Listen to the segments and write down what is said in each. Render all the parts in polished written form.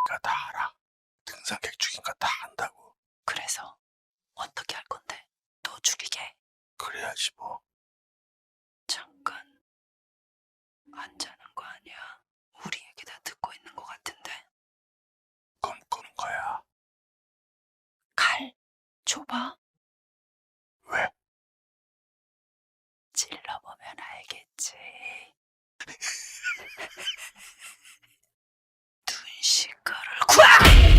죽이니까 다 알아. 등산객 죽인 거 다 안다고. 그래서 어떻게 할 건데? 너 죽이게. 그래야지 뭐. 잠깐 안 자는 거 아니야? 우리 얘기 다 듣고 있는 거 같은데. 꿈꾸는 거야. 칼 줘봐. 왜? 찔러보면 알겠지. 둔식거를 콱!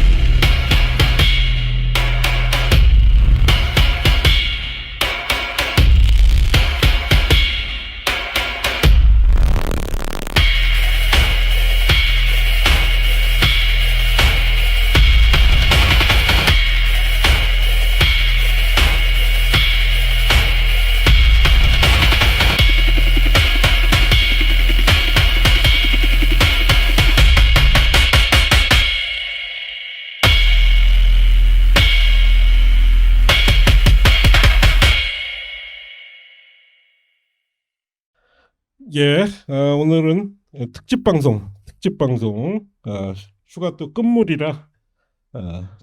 예, 오늘은 특집 방송, 휴가 또 끝물이라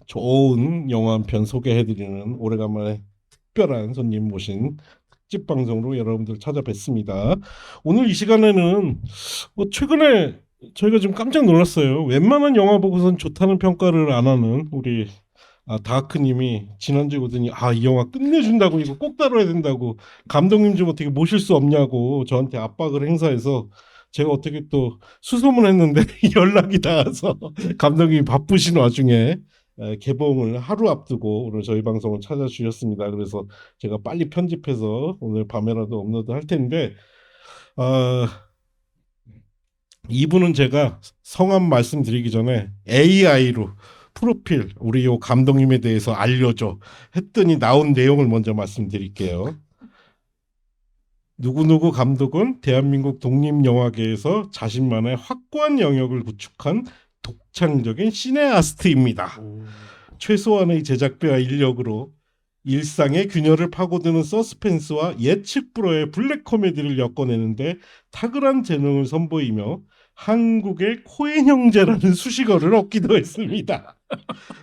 좋은 영화 한 편 소개해드리는 오래간만에 특별한 손님 모신 특집 방송으로 여러분들 찾아뵙습니다. 오늘 이 시간에는 최근에 저희가 좀 깜짝 놀랐어요. 웬만한 영화 보고선 좋다는 평가를 안 하는 우리 다크님이 지난주에 오더니 이 영화 끝내준다고, 이거 꼭 다뤄야 된다고, 감독님 좀 어떻게 모실 수 없냐고 저한테 압박을 행사해서 제가 어떻게 또 수소문했는데 연락이 닿아서 감독님이 바쁘신 와중에 개봉을 하루 앞두고 오늘 저희 방송을 찾아주셨습니다. 그래서 제가 빨리 편집해서 오늘 밤에라도 업로드 할 텐데, 이분은 제가 성함 말씀드리기 전에 AI로 프로필 우리 요 감독님에 대해서 알려줘 했더니 나온 내용을 먼저 말씀드릴게요. 누구누구 감독은 대한민국 독립영화계에서 자신만의 확고한 영역을 구축한 독창적인 시네아스트입니다. 최소한의 제작비와 인력으로 일상의 균열을 파고드는 서스펜스와 예측 불허의 블랙 코미디를 엮어내는데 탁월한 재능을 선보이며 한국의 코엔 형제라는 수식어를 얻기도 했습니다.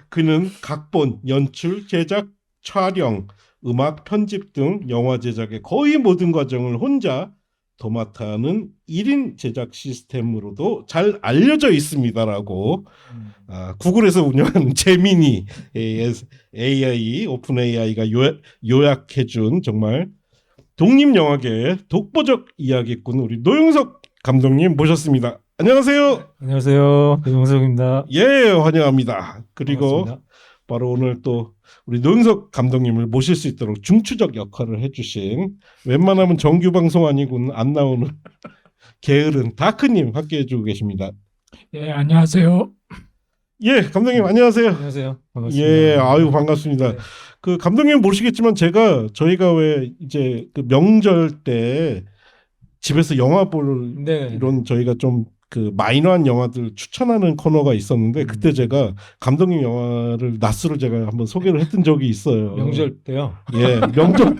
그는 각본, 연출, 제작, 촬영, 음악, 편집 등 영화 제작의 거의 모든 과정을 혼자 도맡아하는 1인 제작 시스템으로도 잘 알려져 있습니다라고 구글에서 운영하는 제미니 AI, 오픈 AI가 요약해준 정말 독립영화계의 독보적 이야기꾼 우리 노영석 감독님 모셨습니다. 안녕하세요. 안녕하세요. 노영석입니다. 예, 환영합니다. 그리고 반갑습니다. 바로 오늘 또 우리 노영석 감독님을 모실 수 있도록 중추적 역할을 해주신, 웬만하면 정규 방송 아니고는 안 나오는 게으른 다크님 함께해주고 계십니다. 예, 안녕하세요. 예, 감독님 안녕하세요. 안녕하세요. 반갑습니다. 예, 아유 반갑습니다. 네. 그 감독님 모르시겠지만 저희가 왜 이제 그 명절 때 집에서 영화 볼 네. 이런 저희가 좀 그 마이너한 영화들 추천하는 코너가 있었는데 그때 제가 감독님 영화를 낯수를 제가 한번 소개를 했던 적이 있어요. 명절 때요. 예, 명절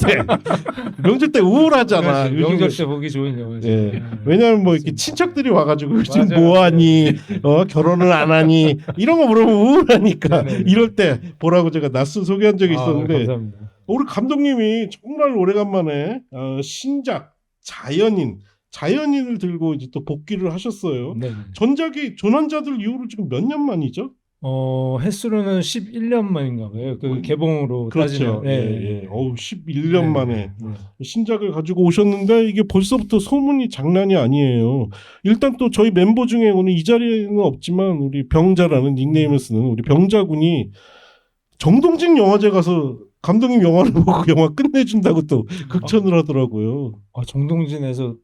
때 우울하잖아. 네, 명절 요즘에. 때 보기 좋은 영화죠. 예. 왜냐하면 뭐 이렇게 친척들이 와가지고 요즘 맞아요. 뭐하니, 결혼을 안 하니 이런 거 물어보면 우울하니까 네네. 이럴 때 보라고 제가 낯수 소개한 적이 있었는데 감사합니다. 우리 감독님이 정말 오래간만에 신작 자연인을 들고 이제 또 복귀를 하셨어요. 네. 전작이 조난자들 이후로 지금 몇 년 만이죠? 횟수로는 11년 만인가 봐요. 그 개봉으로 그렇죠. 따지면. 예. 11년 네. 만에 네. 신작을 가지고 오셨는데 이게 벌써부터 소문이 장난이 아니에요. 일단 또 저희 멤버 중에 오늘 이 자리에는 없지만 우리 병자라는 닉네임을 쓰는 우리 병자군이 정동진 영화제 가서 감독님 영화를 보고 영화 끝내준다고 또 극찬을 하더라고요. 정동진에서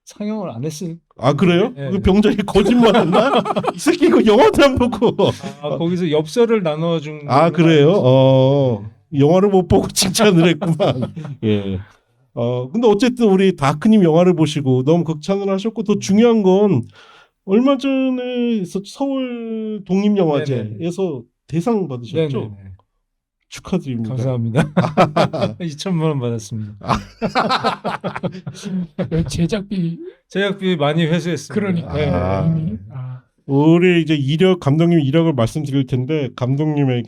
상영을 안 했을. 그래요? 네. 그 병자이 거짓말했나? 이 새끼 이거 영화도 안 보고. 거기서 엽서를 나눠준. 그래요? 영화를 못 보고 칭찬을 했구만. 예. 근데 어쨌든 우리 다크님 영화를 보시고 너무 극찬을 하셨고, 더 중요한 건 얼마 전에 서울 독립영화제에서 대상 받으셨죠? 네네. 축하드립니다. 감사합니다. 2천만 원 받았습니다. 제작비 제작비 많이 회수했습니다. 그러니까 네. 아. 이미 우리 이제 감독님 이력을 말씀드릴 텐데 감독님이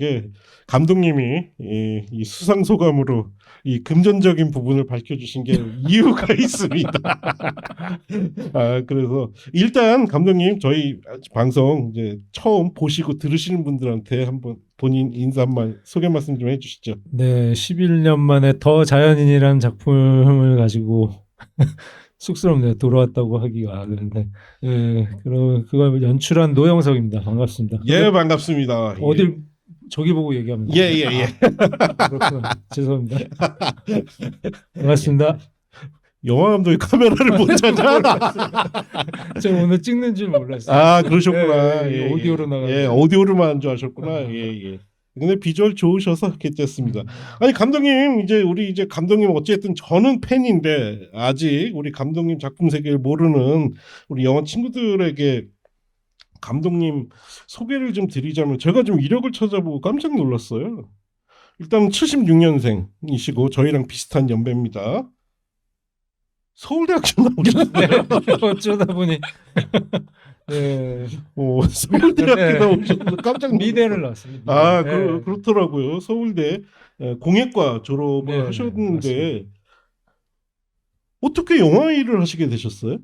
이 수상 소감으로 이 금전적인 부분을 밝혀주신 게 이유가 있습니다. 그래서 일단 감독님 저희 방송 이제 처음 보시고 들으시는 분들한테 한번 본인 인사 한번 소개 말씀 좀 해주시죠. 네, 11년 만에 더 자연인이라는 작품을 가지고 쑥스럽네요. 돌아왔다고 하기가. 그런데 그걸 연출한 노영석입니다. 반갑습니다. 예, 반갑습니다. 어딜 저기 보고 얘기합니다. 예. 그렇구나. 죄송합니다. 반갑습니다. 영화 감독이 카메라를 못 찾아. 저 오늘 찍는 줄 몰랐어요. 그러셨구나. 예, 오디오로 나가는. 예, 오디오로만 줄 아셨구나. 예. 근데 비주얼 좋으셔서 괜찮습니다. 아니 감독님 우리 감독님 어쨌든 저는 팬인데 아직 우리 감독님 작품 세계를 모르는 우리 영화 친구들에게 감독님 소개를 좀 드리자면 제가 좀 이력을 찾아보고 깜짝 놀랐어요. 일단 76년생이시고 저희랑 비슷한 연배입니다. 서울대학교 나오셨어요. 어쩌다 보니 네. 서울대학교 나오셔서 깜짝 놀랐어요. 미대를 나왔습니다. 그렇더라고요. 서울대 공예과 졸업을 네, 하셨는데 맞습니다. 어떻게 영화 일을 하시게 되셨어요?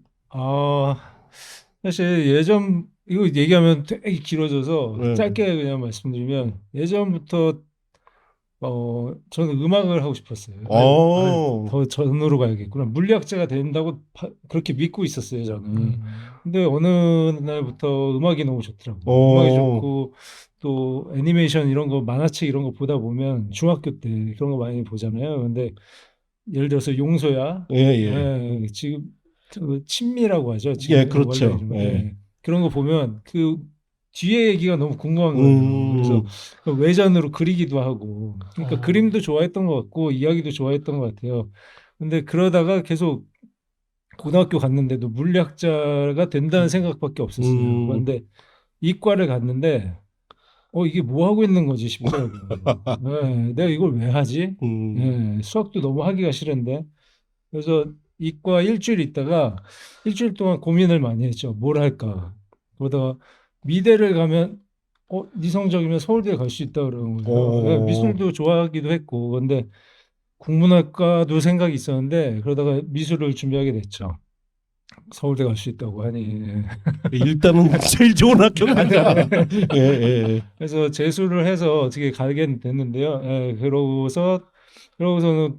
사실 예전 이거 얘기하면 되게 길어져서 네. 짧게 그냥 말씀드리면 예전부터 저는 음악을 하고 싶었어요. 더 전으로 가야겠구나. 물리학자가 된다고 그렇게 믿고 있었어요, 저는. 근데 어느 날부터 음악이 너무 좋더라고요. 음악이 좋고 또 애니메이션 이런 거, 만화책 이런 거 보다 보면 중학교 때 그런 거 많이 보잖아요. 근데 예를 들어서 용소야, 지금 그 친미라고 하죠. 지금 예, 그렇죠. 원래 그런 거 보면 그 뒤에 얘기가 너무 궁금한 거예요. 그래서 그 외전으로 그리기도 하고, 그러니까 그림도 좋아했던 것 같고 이야기도 좋아했던 것 같아요. 근데 그러다가 계속 고등학교 갔는데도 물리학자가 된다는 생각밖에 없었어요. 그런데 이과를 갔는데 이게 뭐 하고 있는 거지 싶더라고요. 내가 이걸 왜 하지? 수학도 너무 하기가 싫은데. 그래서 이과 일주일 있다가 일주일 동안 고민을 많이 했죠. 뭘 할까? 그러다가 미대를 가면 네 성적이면 서울대 갈 수 있다 그러는 거예요. 미술도 좋아하기도 했고, 근데 국문학과도 생각이 있었는데 그러다가 미술을 준비하게 됐죠. 서울대 갈 수 있다고 하니. 일단은 제일 좋은 학교가 그래서 재수를 해서 어떻게 가게 됐는데요. 그러고서는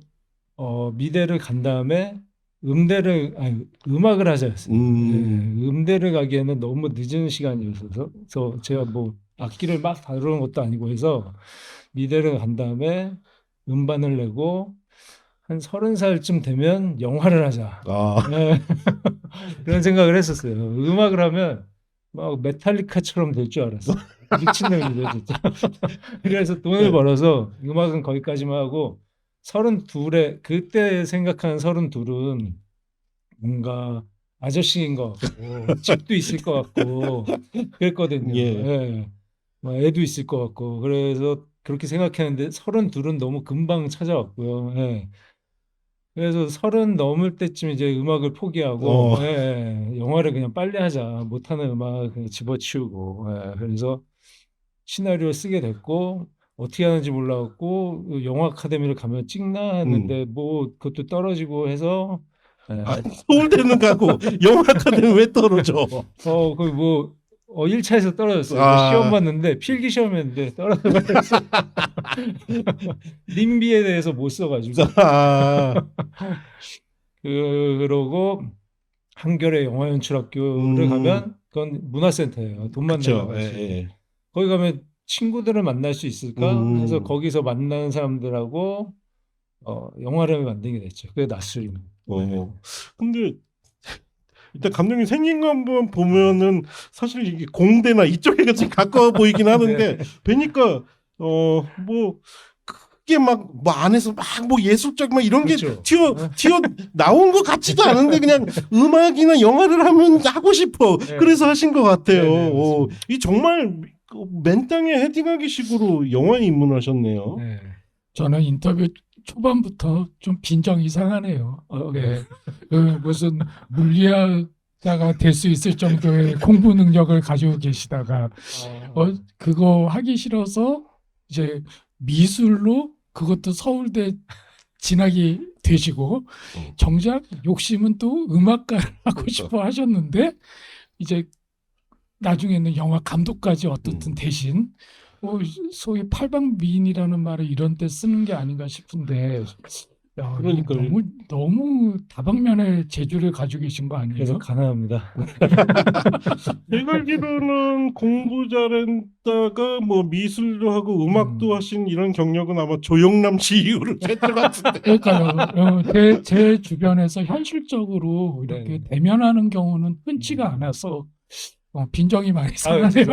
미대를 간 다음에 음악을 하자였어요. 음대를 가기에는 너무 늦은 시간이었어서 그래서 제가 뭐 악기를 막 다루는 것도 아니고 해서 미대를 간 다음에 음반을 내고 한 30살쯤 되면 영화를 하자. 그런 생각을 했었어요. 음악을 하면 막 메탈리카처럼 될 줄 알았어. 미친놈이죠 진짜. 그래서 돈을 벌어서 음악은 거기까지만 하고 32에 그때 생각한 32은 뭔가 아저씨인 것 같고 집도 있을 것 같고 그랬거든요. 뭐 애도 있을 것 같고 그래서 그렇게 생각했는데 32은 너무 금방 찾아왔고요. 그래서 30 넘을 때쯤 이제 음악을 포기하고 영화를 그냥 빨리 하자. 못하는 음악 그냥 집어치우고 그래서 시나리오 쓰게 됐고 어떻게 하는지 몰라갖고 영화 아카데미를 가면 찍나 했는데 뭐 그것도 떨어지고 해서 서울대는 가고 영화 아카데미 왜 떨어져? 거기 뭐 1차에서 떨어졌어요. 시험 봤는데 필기 시험이었는데 떨어져서 림비에 대해서 못 써가지고 그러고 한겨레 영화연출학교를 가면 그건 문화센터예요. 돈만 내고 거기 가면 친구들을 만날 수 있을까? 해서 거기서 만나는 사람들하고 영화를 만들게 됐죠. 그게 낯설임. 근데 일단 감독님 생긴 거 한번 보면은 사실 이게 공대나 이쪽에 같이 가까워 보이긴 하는데 뵈니까 뭐 크게 막 뭐 안에서 막 뭐 예술적 막 이런 게 튀어 나온 것 같지도 않은데 그냥 음악이나 영화를 하면 하고 싶어. 그래서 하신 것 같아요. 이 정말 맨 땅에 헤딩하기 식으로 영화에 입문하셨네요. 저는 인터뷰 초반부터 좀 빈정 이상하네요. 무슨 물리학 자가 될 수 있을 정도의 공부 능력을 가지고 계시다가 그거 하기 싫어서 이제 미술로 그것도 서울대 진학이 되시고 정작 욕심은 또 음악가를 하고 그렇죠. 싶어 하셨는데 이제 나중에는 영화 감독까지 어떻든 대신 소위 팔방미인이라는 말을 이런 때 쓰는 게 아닌가 싶은데 야, 이게 그러니까요. 너무 다방면의 재주를 가지고 계신 거 아니에요? 그래서 가난합니다. 제가 알기로는 공부 잘했다가 뭐 미술도 하고 음악도 하신 이런 경력은 아마 조영남 씨 이후로 했던 것 같은데. 그러니까요. 제 주변에서 현실적으로 이렇게 네. 대면하는 경우는 흔치가 않아서 빈정이 많이 상하네요.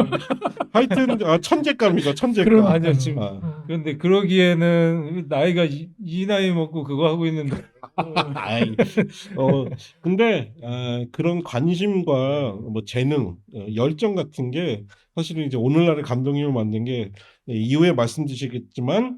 하여튼 천재감이다, 천재감. 그럼 아니요, 지금 아. 그런데 그러기에는 나이가 이 나이 먹고 그거 하고 있는데 아이, 근데 그런 관심과 뭐 재능, 열정 같은 게 사실은 이제 오늘날의 감독님을 만든 게 이후에 말씀드리겠지만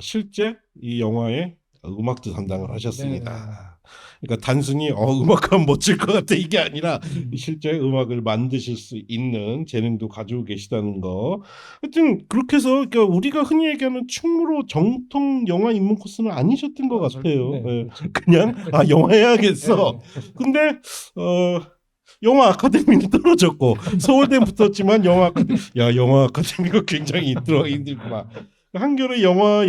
실제 이 영화의 음악도 담당을 하셨습니다. 그러니까 단순히 음악하면 멋질 것 같아 이게 아니라 실제 음악을 만드실 수 있는 재능도 가지고 계시다는 거. 하여튼 그렇게 해서 그러니까 우리가 흔히 얘기하는 충무로 정통 영화 입문 코스는 아니셨던 것 같아요. 네, 예. 그렇죠. 그냥 영화 해야겠어. 근데 영화 아카데미는 떨어졌고 서울대는 붙었지만 영화 아카데미가 굉장히 들어가기 힘들구나. 한겨레 영화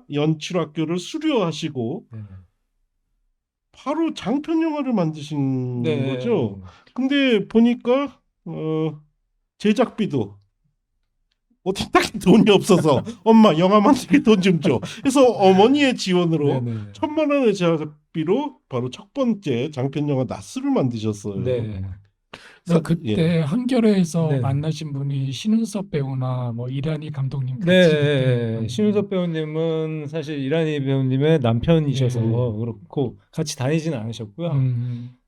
연출학교를 수료하시고 네. 바로 장편 영화를 만드신 네. 거죠. 근데 보니까 제작비도 어떻게 딱히 돈이 없어서 엄마 영화 만들기 돈 좀 줘. 그래서 어머니의 지원으로 네. 1,000만 원의 제작비로 바로 첫 번째 장편 영화 나스를 만드셨어요. 네. 그때 한겨레에서 네. 만나신 분이 신은섭 배우나 뭐 이란희 감독님 같이 네, 신우섭 배우님은 사실 이란희 배우님의 남편이셔서 네. 그렇고 같이 다니지는 않으셨고요.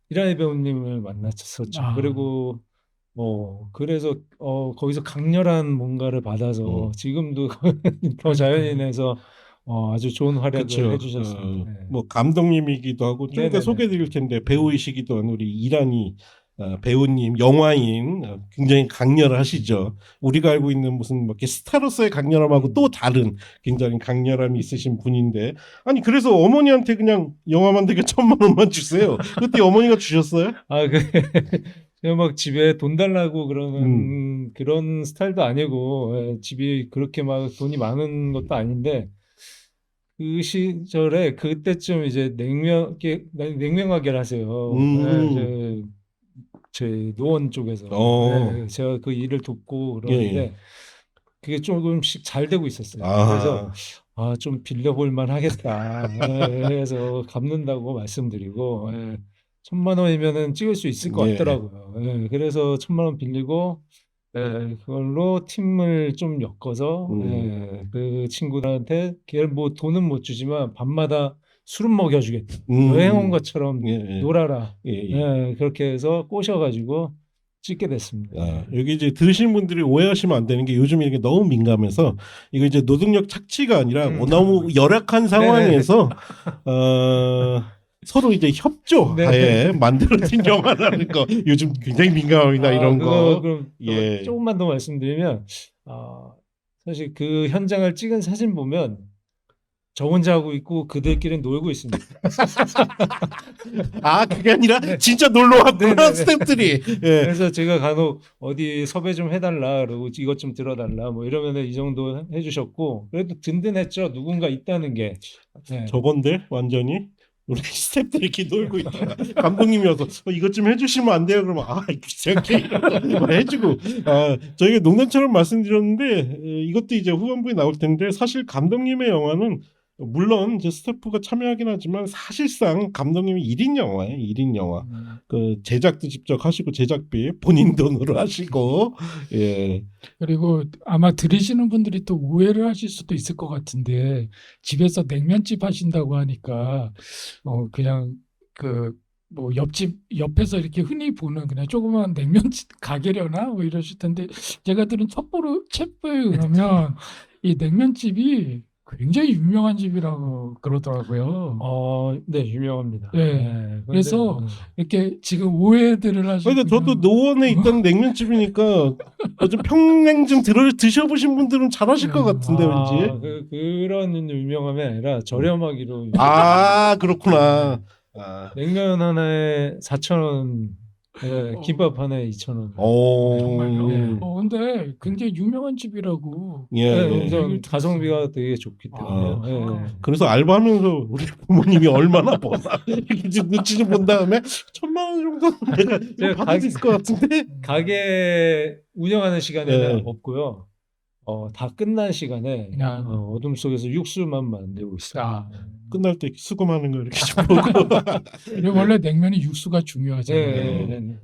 이란희 배우님을 만났었죠. 아. 그리고 그래서 거기서 강렬한 뭔가를 받아서 지금도 더 자연인에서 아주 좋은 활약을 그렇죠. 해주셨습니다. 네. 뭐 감독님이기도 하고 좀 이따 네네네. 소개해드릴 텐데 배우이시기도 한 우리 이란희 배우님, 영화인 굉장히 강렬하시죠. 우리가 알고 있는 무슨 뭐 이렇게 스타로서의 강렬함하고 또 다른 굉장히 강렬함이 있으신 분인데 아니 그래서 어머니한테 그냥 영화 만들게 1,000만 원만 주세요. 그때 어머니가 주셨어요? 제가 막 집에 돈 달라고 그러는 그런 스타일도 아니고 집이 그렇게 막 돈이 많은 것도 아닌데 그 시절에 그때쯤 이제 냉명하게 하세요. 제 노원 쪽에서 제가 그 일을 돕고 그러는데 그게 조금씩 잘 되고 있었어요. 그래서 좀 빌려볼 만 하겠다. 그래서 갚는다고 말씀드리고 1,000만 원이면은 찍을 수 있을 것 같더라고요. 그래서 1,000만 원 빌리고 그걸로 팀을 좀 엮어서 그 친구들한테 걔 뭐 돈은 못 주지만 밤마다 술은 먹여주겠다. 여행 온 것처럼 놀아라. 그렇게 해서 꼬셔가지고 찍게 됐습니다. 여기 이제 들으신 분들이 오해하시면 안 되는 게 요즘 이게 너무 민감해서 이거 이제 노동력 착취가 아니라 너무 열악한 상황에서 서로 이제 협조하에 만들어진 영화라는 거 요즘 굉장히 민감합니다. 이런 거. 그럼 조금만 더 말씀드리면 사실 그 현장을 찍은 사진 보면 저 혼자 하고 있고 그들끼리 놀고 있습니다. 그게 아니라 진짜 놀러 왔구나 스태프들이. 그래서 제가 간혹 어디 섭외 좀 해달라 그러고 이것 좀 들어달라 뭐 이러면 이 정도 해주셨고 그래도 든든했죠. 누군가 있다는 게. 저건데 완전히. 우리 스태프들이 이렇게 놀고 있다가 감독님이 와서 이것 좀 해주시면 안 돼요? 그러면 귀찮게 이러고 해주고 저희가 농담처럼 말씀드렸는데 이것도 이제 후반부에 나올 텐데 사실 감독님의 영화는 물론 이제 스태프가 참여하긴 하지만 사실상 감독님이 1인 영화예요. 1인 영화. 그 제작도 직접 하시고 제작비 본인 돈으로 하시고 그리고 아마 들으시는 분들이 또 오해를 하실 수도 있을 것 같은데 집에서 냉면집 하신다고 하니까 그냥 뭐 옆에서 이렇게 흔히 보는 그냥 조그만 냉면집 가게려나 뭐 이러실 텐데 제가 들은 첩보에 의하면 이 냉면집이 굉장히 유명한 집이라고 그러더라고요. 네, 유명합니다. 네. 그런데, 그래서 이렇게 지금 오해들을 하시고 그러니까 저도 노원에 있던 냉면집이니까 좀 평냉 좀 드셔보신 분들은 잘하실 것 같은데 왠지. 그런 유명함이 아니라 저렴하기로 아 그렇구나. 아. 냉면 하나에 4,000원, 김밥 하나에 2,000원. 정말요? 네. 근데 굉장히 유명한 집이라고. 예, 예. 우선 가성비가 되게 좋기 때문에. 그래서 알바하면서 우리 부모님이 얼마나 버나 이렇게 좀 눈치 좀 본 다음에 1,000만 원 정도 내가 제가 받을 수 있을 것 같은데. 가게 운영하는 시간에는 네. 없고요. 다 끝난 시간에 야. 어둠 속에서 육수만 만들고 있어요. 아, 끝날 때 수금하는 거 이렇게 좀 보고. 그리고 원래 냉면이 육수가 중요하잖아요. 네.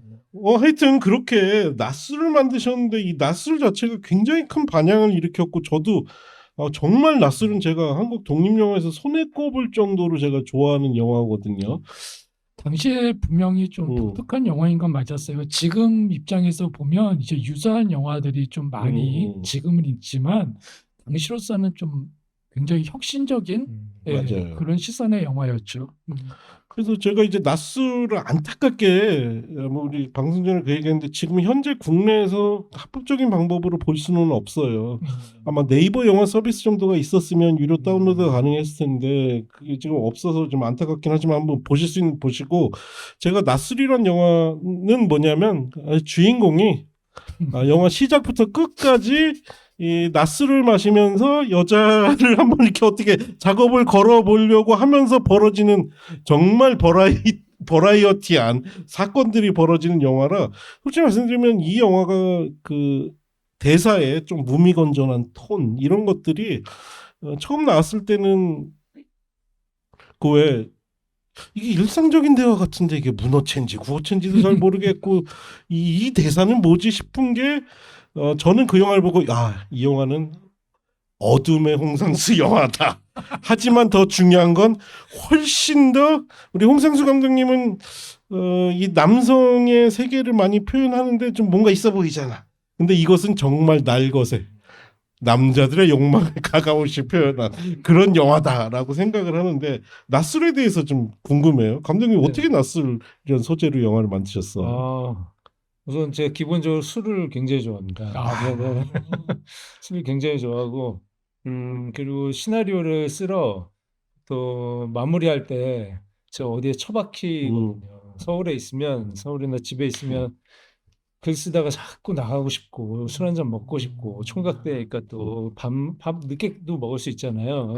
하여튼 그렇게 낮술을 만드셨는데 이 낮술 자체가 굉장히 큰 반향을 일으켰고 저도 정말 낮술은 제가 한국 독립영화에서 손에 꼽을 정도로 제가 좋아하는 영화거든요. 당시에 분명히 좀 독특한 영화인 건 맞았어요. 지금 입장에서 보면 이제 유사한 영화들이 좀 많이 지금은 있지만 당시로서는 좀 굉장히 혁신적인 맞아요. 그런 시선의 영화였죠. 그래서 제가 이제 낮술을 안타깝게 뭐 우리 방송 전에 그 얘기했는데 지금 현재 국내에서 합법적인 방법으로 볼 수는 없어요. 아마 네이버 영화 서비스 정도가 있었으면 유료 다운로드가 가능했을 텐데 그게 지금 없어서 좀 안타깝긴 하지만 한번 보실 수 있는 보시고 제가 낮술이란 영화는 뭐냐면 주인공이 영화 시작부터 끝까지 이 낮술을 마시면서 여자를 한번 이렇게 어떻게 작업을 걸어보려고 하면서 벌어지는 정말 버라이어티한 사건들이 벌어지는 영화라 솔직히 말씀드리면 이 영화가 그 대사에 좀 무미건전한 톤 이런 것들이 처음 나왔을 때는 그 왜 이게 일상적인 대화 같은데 이게 문어체인지 구어체인지도 잘 모르겠고 이 대사는 뭐지 싶은 게 저는 그 영화를 보고 이 영화는 어둠의 홍상수 영화다. 하지만 더 중요한 건 훨씬 더 우리 홍상수 감독님은 이 남성의 세계를 많이 표현하는데 좀 뭔가 있어 보이잖아. 근데 이것은 정말 날것의 남자들의 욕망을 가까우시 표현한 그런 영화다라고 생각을 하는데 낮술에 대해서 좀 궁금해요. 감독님 어떻게 낮술 이런 소재로 영화를 만드셨어? 우선 제가 기본적으로 술을 굉장히 좋아합니다. 네. 술을 굉장히 좋아하고 그리고 시나리오를 쓰러 또 마무리할 때 저 어디에 처박히거든요. 서울이나 집에 있으면 글 쓰다가 자꾸 나가고 싶고 술 한잔 먹고 싶고 총각대니까 또 밥 늦게도 먹을 수 있잖아요.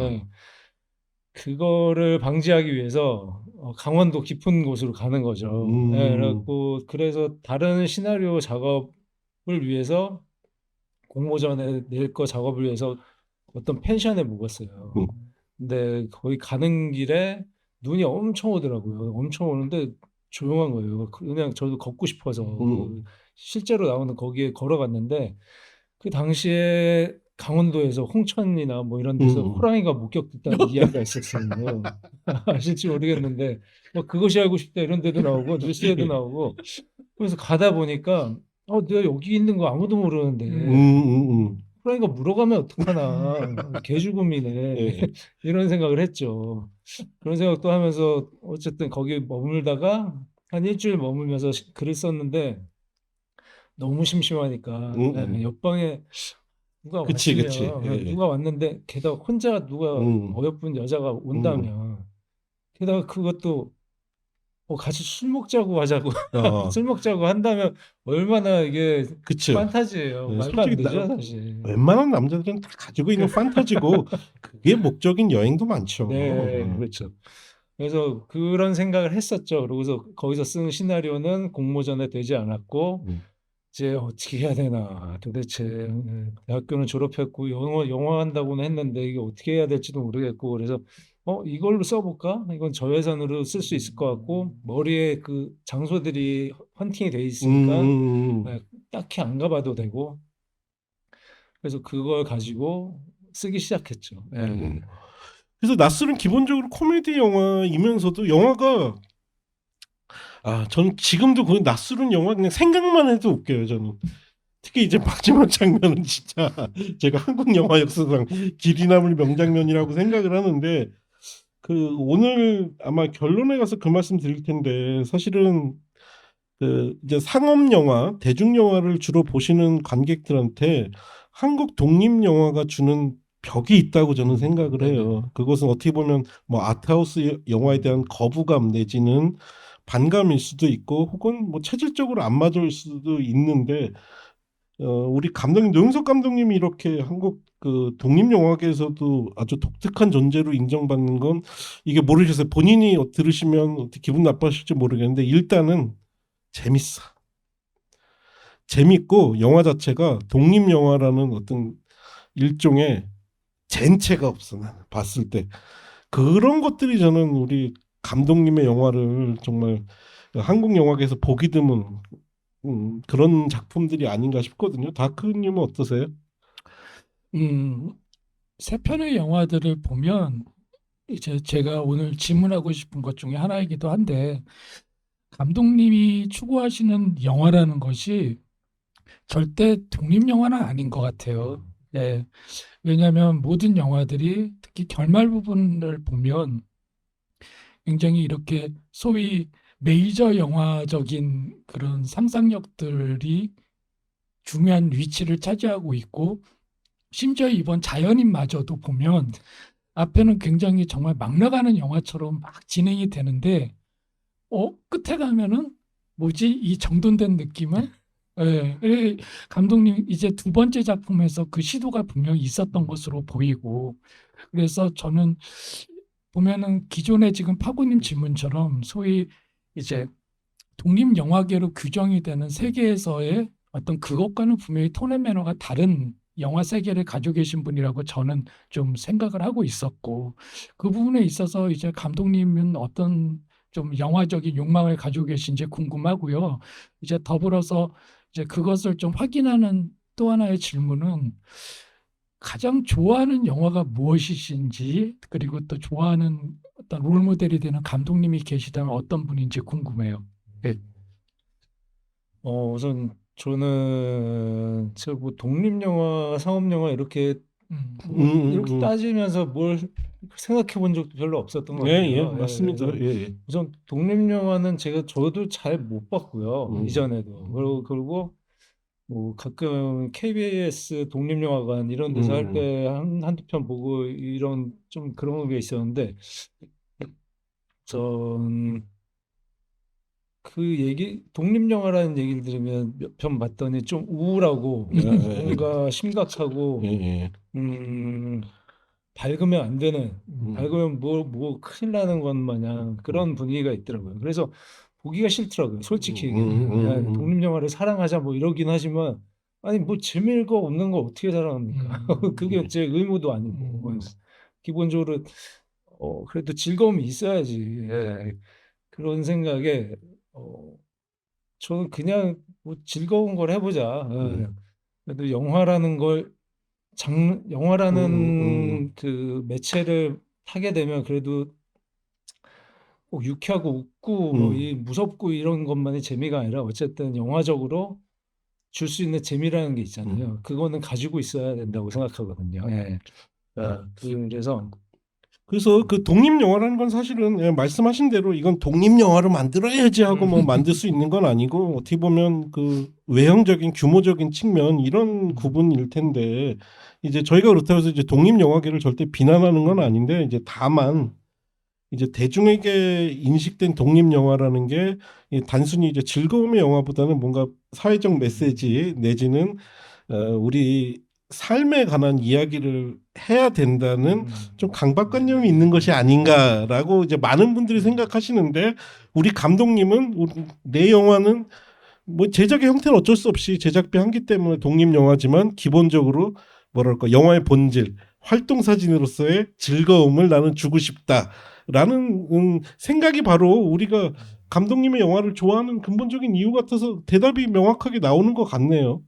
그거를 방지하기 위해서 강원도 깊은 곳으로 가는 거죠. 그래서 다른 시나리오 작업을 위해서 공모전에 낼 거 작업을 위해서 어떤 펜션에 묵었어요. 근데 거기 가는 길에 눈이 엄청 오더라고요. 엄청 오는데 조용한 거예요. 그냥 저도 걷고 싶어서 실제로 나오는 거기에 걸어갔는데 그 당시에 강원도에서 홍천이나 뭐 이런 데서 호랑이가 목격됐다는 이야기가 있었어요. 아실지 모르겠는데 뭐 그것이 알고 싶다 이런 데도 나오고 뉴스에도 나오고 그래서 가다 보니까 내가 여기 있는 거 아무도 모르는데 호랑이가 물어가면 어떡하나 개죽음이네 이런 생각을 했죠. 그런 생각도 하면서 어쨌든 거기 머물다가 한 일주일 머물면서 글을 썼는데 너무 심심하니까 옆방에 누가 왔으면 누가 왔는데 게다가 혼자 누가 어여쁜 여자가 온다면 게다가 그것도 같이 술 먹자고 하자고 술 먹자고 한다면 얼마나 이게 그쵸. 판타지예요. 말도 안 되죠 사실. 웬만한 남자들은 다 가지고 있는 판타지고 그게 목적인 여행도 많죠. 네, 그렇죠. 그래서 그런 생각을 했었죠. 그래서 거기서 쓴 시나리오는 공모전에 되지 않았고 이제 어떻게 해야 되나 도대체 대학교는 졸업했고 영어 한다고는 했는데 이게 어떻게 해야 될지도 모르겠고 그래서 이걸로 써볼까? 이건 저예산으로 쓸 수 있을 것 같고 머리에 그 장소들이 헌팅이 돼 있으니까 딱히 안 가봐도 되고 그래서 그걸 가지고 쓰기 시작했죠. 그래서 낯설은 기본적으로 코미디 영화이면서도 영화가 저는 지금도 그 낯설은 영화 그냥 생각만 해도 웃겨요. 저는 특히 이제 마지막 장면은 진짜 제가 한국 영화 역사상 길이 남을 명장면이라고 생각을 하는데 그 오늘 아마 결론에 가서 그 말씀 드릴 텐데 사실은 그 이제 상업 영화, 대중 영화를 주로 보시는 관객들한테 한국 독립 영화가 주는 벽이 있다고 저는 생각을 해요. 그것은 어떻게 보면 뭐 아트하우스 영화에 대한 거부감 내지는 반감일 수도 있고 혹은 뭐 체질적으로 안 맞을 수도 있는데 우리 감독님 노영석 감독님이 이렇게 한국 그 독립 영화계에서도 아주 독특한 존재로 인정받는 건 이게 모르겠어요. 본인이 들으시면 어떻게 기분 나빠하실지 모르겠는데 일단은 재밌어. 재밌고 영화 자체가 독립 영화라는 어떤 일종의 젠체가 없어. 나는 봤을 때 그런 것들이 저는 우리 감독님의 영화를 정말 한국 영화계에서 보기 드문 그런 작품들이 아닌가 싶거든요. 다크님은 어떠세요? 세 편의 영화들을 보면 이제 제가 오늘 질문하고 싶은 것 중에 하나이기도 한데 감독님이 추구하시는 영화라는 것이 절대 독립 영화는 아닌 것 같아요. 예. 왜냐하면 모든 영화들이 특히 결말 부분을 보면 굉장히 이렇게 소위 메이저 영화적인 그런 상상력들이 중요한 위치를 차지하고 있고 심지어 이번 자연인마저도 보면 앞에는 굉장히 정말 막 나가는 영화처럼 막 진행이 되는데 끝에 가면은 뭐지 이 정돈된 느낌은 감독님 이제 두 번째 작품에서 그 시도가 분명히 있었던 것으로 보이고 그래서 저는 보면은 기존에 지금 파고님 질문처럼 소위 이제 독립 영화계로 규정이 되는 세계에서의 어떤 그것과는 분명히 톤 앤 매너가 다른 영화 세계를 가지고 계신 분이라고 저는 좀 생각을 하고 있었고 그 부분에 있어서 이제 감독님은 어떤 좀 영화적인 욕망을 가지고 계신지 궁금하고요. 이제 더불어서 이제 그것을 좀 확인하는 또 하나의 질문은 가장 좋아하는 영화가 무엇이신지 그리고 또 좋아하는 어떤 롤모델이 되는 감독님이 계시다면 어떤 분인지 궁금해요. 네. 우선 저는 뭐 독립 영화, 상업 영화 이렇게 이렇게 따지면서 뭘 생각해 본 적도 별로 없었던 것 예, 같아요. 예, 맞습니다. 예, 예. 우선 독립 영화는 저도 잘 못 봤고요. 이전에도 그리고 뭐 가끔 KBS 독립영화관 이런 데서 할 때 한두 편 보고 이런 좀 그런 게 있었는데 전 그 독립영화라는 얘기를 들으면 몇 편 봤더니 좀 우울하고 뭔가 심각하고 예, 예. 밝으면 안 되는 밝으면 뭐 큰일 나는 것 마냥 그런 분위기가 있더라고요. 그래서 보기가 싫더라고요. 솔직히 얘기하면. 독립영화를 사랑하자 뭐 이러긴 하지만 아니 뭐 재미가 없는 거 어떻게 사랑합니까? 그게 제 의무도 아니고 기본적으로 그래도 즐거움이 있어야지. 그런 생각에 저는 그냥 뭐 즐거운 걸 해보자. 그래도 영화라는 그 매체를 하게 되면 그래도 꼭 유쾌하고 웃고 뭐 무섭고 이런 것만이 재미가 아니라 어쨌든 영화적으로 줄 수 있는 재미라는 게 있잖아요. 그거는 가지고 있어야 된다고 생각하거든요. 그래서 그 독립 영화라는 건 사실은 말씀하신 대로 이건 독립 영화로 만들어야지 하고 뭐 만들 수 있는 건 아니고 어떻게 보면 그 외형적인 규모적인 측면 이런 구분일 텐데 이제 저희가 그렇다고 해서 이제 독립 영화계를 절대 비난하는 건 아닌데 이제 다만 이제 대중에게 인식된 독립 영화라는 게 단순히 이제 즐거움의 영화보다는 뭔가 사회적 메시지 내지는 우리 삶에 관한 이야기를 해야 된다는 좀 강박관념이 있는 것이 아닌가라고 이제 많은 분들이 생각하시는데 우리 감독님은 내 영화는 뭐 제작의 형태는 어쩔 수 없이 제작비 한기 때문에 독립 영화지만 기본적으로 뭐랄까 영화의 본질 활동 사진으로서의 즐거움을 나는 주고 싶다라는 생각이 바로 우리가 감독님의 영화를 좋아하는 근본적인 이유 같아서 대답이 명확하게 나오는 것 같네요.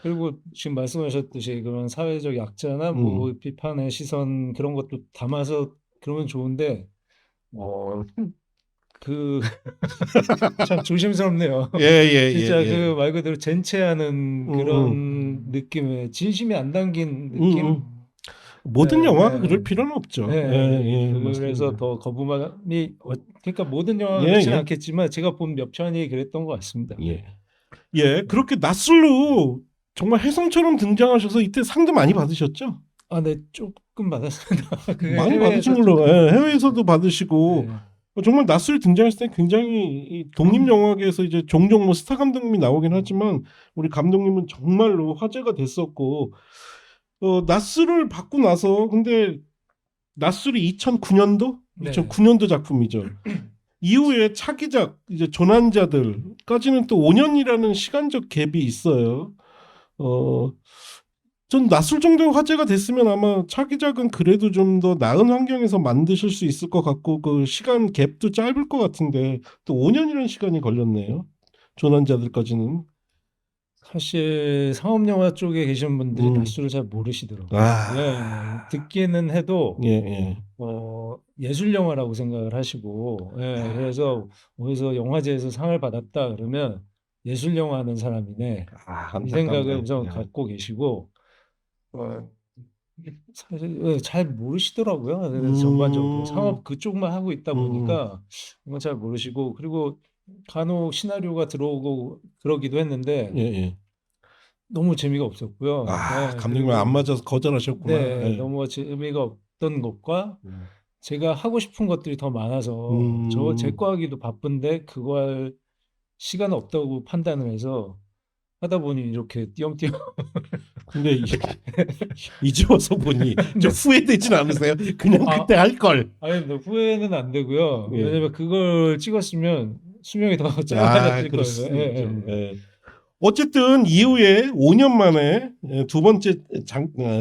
그리고 지금 말씀하셨듯이 그런 사회적 약자나 뭐 비판의 시선 그런 것도 담아서 그러면 좋은데 그 참 조심스럽네요. 예, 진짜 예. 그 말 그대로 젠체하는 그런 느낌의 진심이 안 담긴 느낌? 모든 예, 영화가 예, 그럴 필요는 없죠. 예, 예. 그래서 맞습니다. 더 거부감이 그러니까 모든 영화가 예, 그렇지는 예. 않겠지만 제가 본 몇 편이 그랬던 것 같습니다. 예. 예, 그렇게 낯설로 정말 혜성처럼 등장하셔서 이때 상도 많이 받으셨죠? 아, 네, 조금 받았습니다. 그게 많이 받으신 해외에서 걸로, 조금 예, 받았어요. 해외에서도 받으시고, 네. 정말 낯설 등장했을 때 굉장히 이 독립영화계에서 이제 종종 뭐 스타 감독님이 나오긴 하지만 우리 감독님은 정말로 화제가 됐었고, 낯설을 받고 나서 근데 낯설이 2009년도? 네. 2009년도 작품이죠. 이후에 차기작 이제 조난자들까지는 또 5년이라는 시간적 갭이 있어요. 어, 전 낯설 정도의 화제가 됐으면 아마 차기작은 그래도 좀 더 나은 환경에서 만드실 수 있을 것 같고 그 시간 갭도 짧을 것 같은데 또 5년이라는 시간이 걸렸네요. 조난자들까지는. 사실 상업 영화 쪽에 계신 분들이 낯설을 잘 모르시더라고요. 아, 듣기는 해도 예, 예. 예술 영화라고 생각을 하시고, 그래서 어디서 영화제에서 상을 받았다 그러면 예술 영화 하는 사람이네 이 생각을 안타깝네. 우선 예. 갖고 계시고, 사실 잘 모르시더라고요. 그래서 전반적으로 상업 그쪽만 하고 있다 음, 보니까 이건 잘 모르시고, 그리고 간혹 시나리오가 들어오고 그러기도 했는데 예, 예. 너무 재미가 없었고요. 감독님 안 그리고 맞아서 거절하셨구나. 네, 예. 너무 재미가 없던 것과 제가 하고 싶은 것들이 더 많아서 제 음, 거 하기도 바쁜데 그거 할 시간 없다고 판단을 해서 하다 보니 이렇게 띄엄띄엄 근데 이제 와서 보니 좀 후회되진 않으세요? 그냥 아, 그때 할 걸. 아니 근데 후회는 안 되고요. 예. 왜냐면 그걸 찍었으면 수명이 더 짧아졌을 그럴 거예요. 수도 예, 있죠. 예, 예. 예. 어쨌든 이후에 5년 만에 두 번째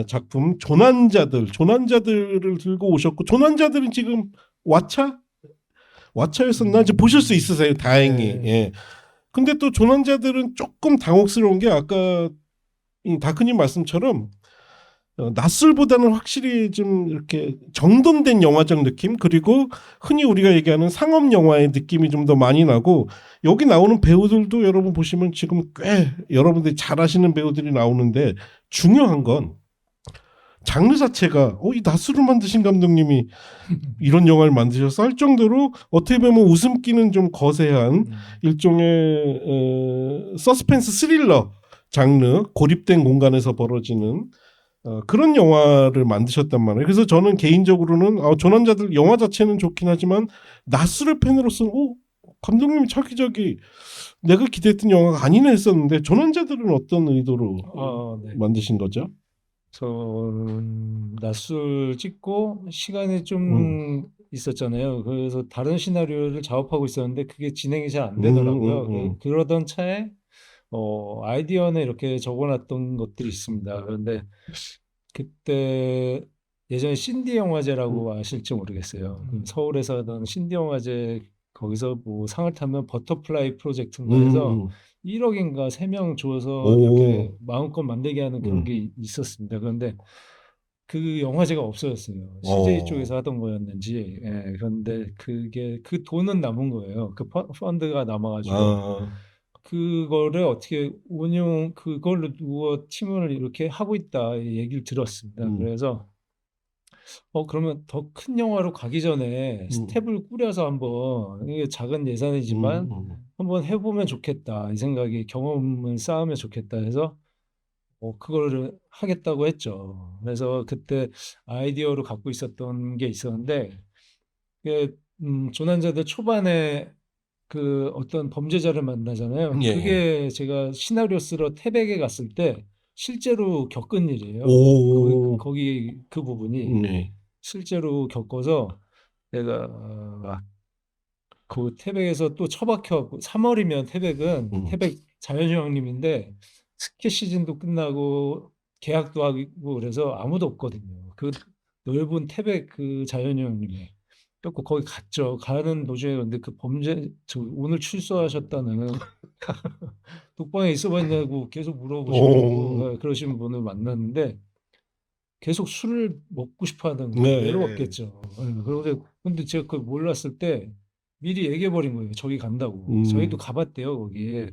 작품 조난자들을 들고 오셨고 조난자들은 지금 왓챠? 왓챠였었나? 이제 보실 수 있으세요. 다행히. 네. 예. 근데 또 조난자들은 조금 당혹스러운 게 아까 이 다크님 말씀처럼 낯설보다는 확실히 좀 이렇게 정돈된 영화적 느낌 그리고 흔히 우리가 얘기하는 상업 영화의 느낌이 좀 더 많이 나고 여기 나오는 배우들도 여러분 보시면 지금 꽤 여러분들이 잘 아시는 배우들이 나오는데 중요한 건 장르 자체가 이 낯설을 만드신 감독님이 이런 영화를 만드셔서 할 정도로 어떻게 보면 웃음기는 좀 거세한 일종의 서스펜스 스릴러 장르 고립된 공간에서 벌어지는 그런 영화를 만드셨단 말이에요. 그래서 저는 개인적으로는 조난자들 영화 자체는 좋긴 하지만 낯설의 팬으로서는 감독님이 차기작이 내가 기대했던 영화가 아니네 했었는데 조난자들은 어떤 의도로 네. 만드신 거죠? 저는 낯술 찍고 시간이 좀 있었잖아요. 그래서 다른 시나리오를 작업하고 있었는데 그게 진행이 잘 안 되더라고요. 그러던 차에 아이디어는 이렇게 적어놨던 것들이 있습니다. 그런데 그때 예전에 신디 영화제라고 아실지 모르겠어요. 서울에서 하던 신디 영화제 거기서 뭐 상을 타면 버터플라이 프로젝트인가 해서 1억인가 3명 줘서 이렇게 마음껏 만들게 하는 그런 게 있었습니다. 그런데 그 영화제가 없어졌어요. CJ 쪽에서 하던 거였는지. 그런데 그 돈은 남은 거예요. 그 펀드가 남아가지고 그거를 어떻게 그걸로 누워 팀을 이렇게 하고 있다 이 얘기를 들었습니다. 그래서 그러면 더 큰 영화로 가기 전에 스텝을 꾸려서 한번 이게 작은 예산이지만 한번 해보면 좋겠다 이 생각이 경험을 쌓으면 좋겠다 해서 그거를 하겠다고 했죠. 그래서 그때 아이디어로 갖고 있었던 게 있었는데 조난자들 초반에 그 어떤 범죄자를 만나잖아요. 예. 그게 제가 시나리오 쓰러 태백에 갔을 때 실제로 겪은 일이에요. 거기 그 부분이 실제로 겪어서 내가 그 태백에서 또 처박혀 3월이면 태백은 태백 자연휴양림인데 스키 시즌도 끝나고 계약도 하고 그래서 아무도 없거든요. 그 넓은 태백 그 자연휴양림에 그래서 거기 갔죠. 가는 도중에 근데 그 오늘 출소하셨다는 독방에 있어봤냐고 계속 물어보시고 그러신 분을 만났는데 계속 술을 먹고 싶어하는 거예요. 외로웠겠죠. 그런데 근데 제가 그걸 몰랐을 때 미리 얘기해 버린 거예요. 저기 간다고. 저희도 가봤대요 거기에.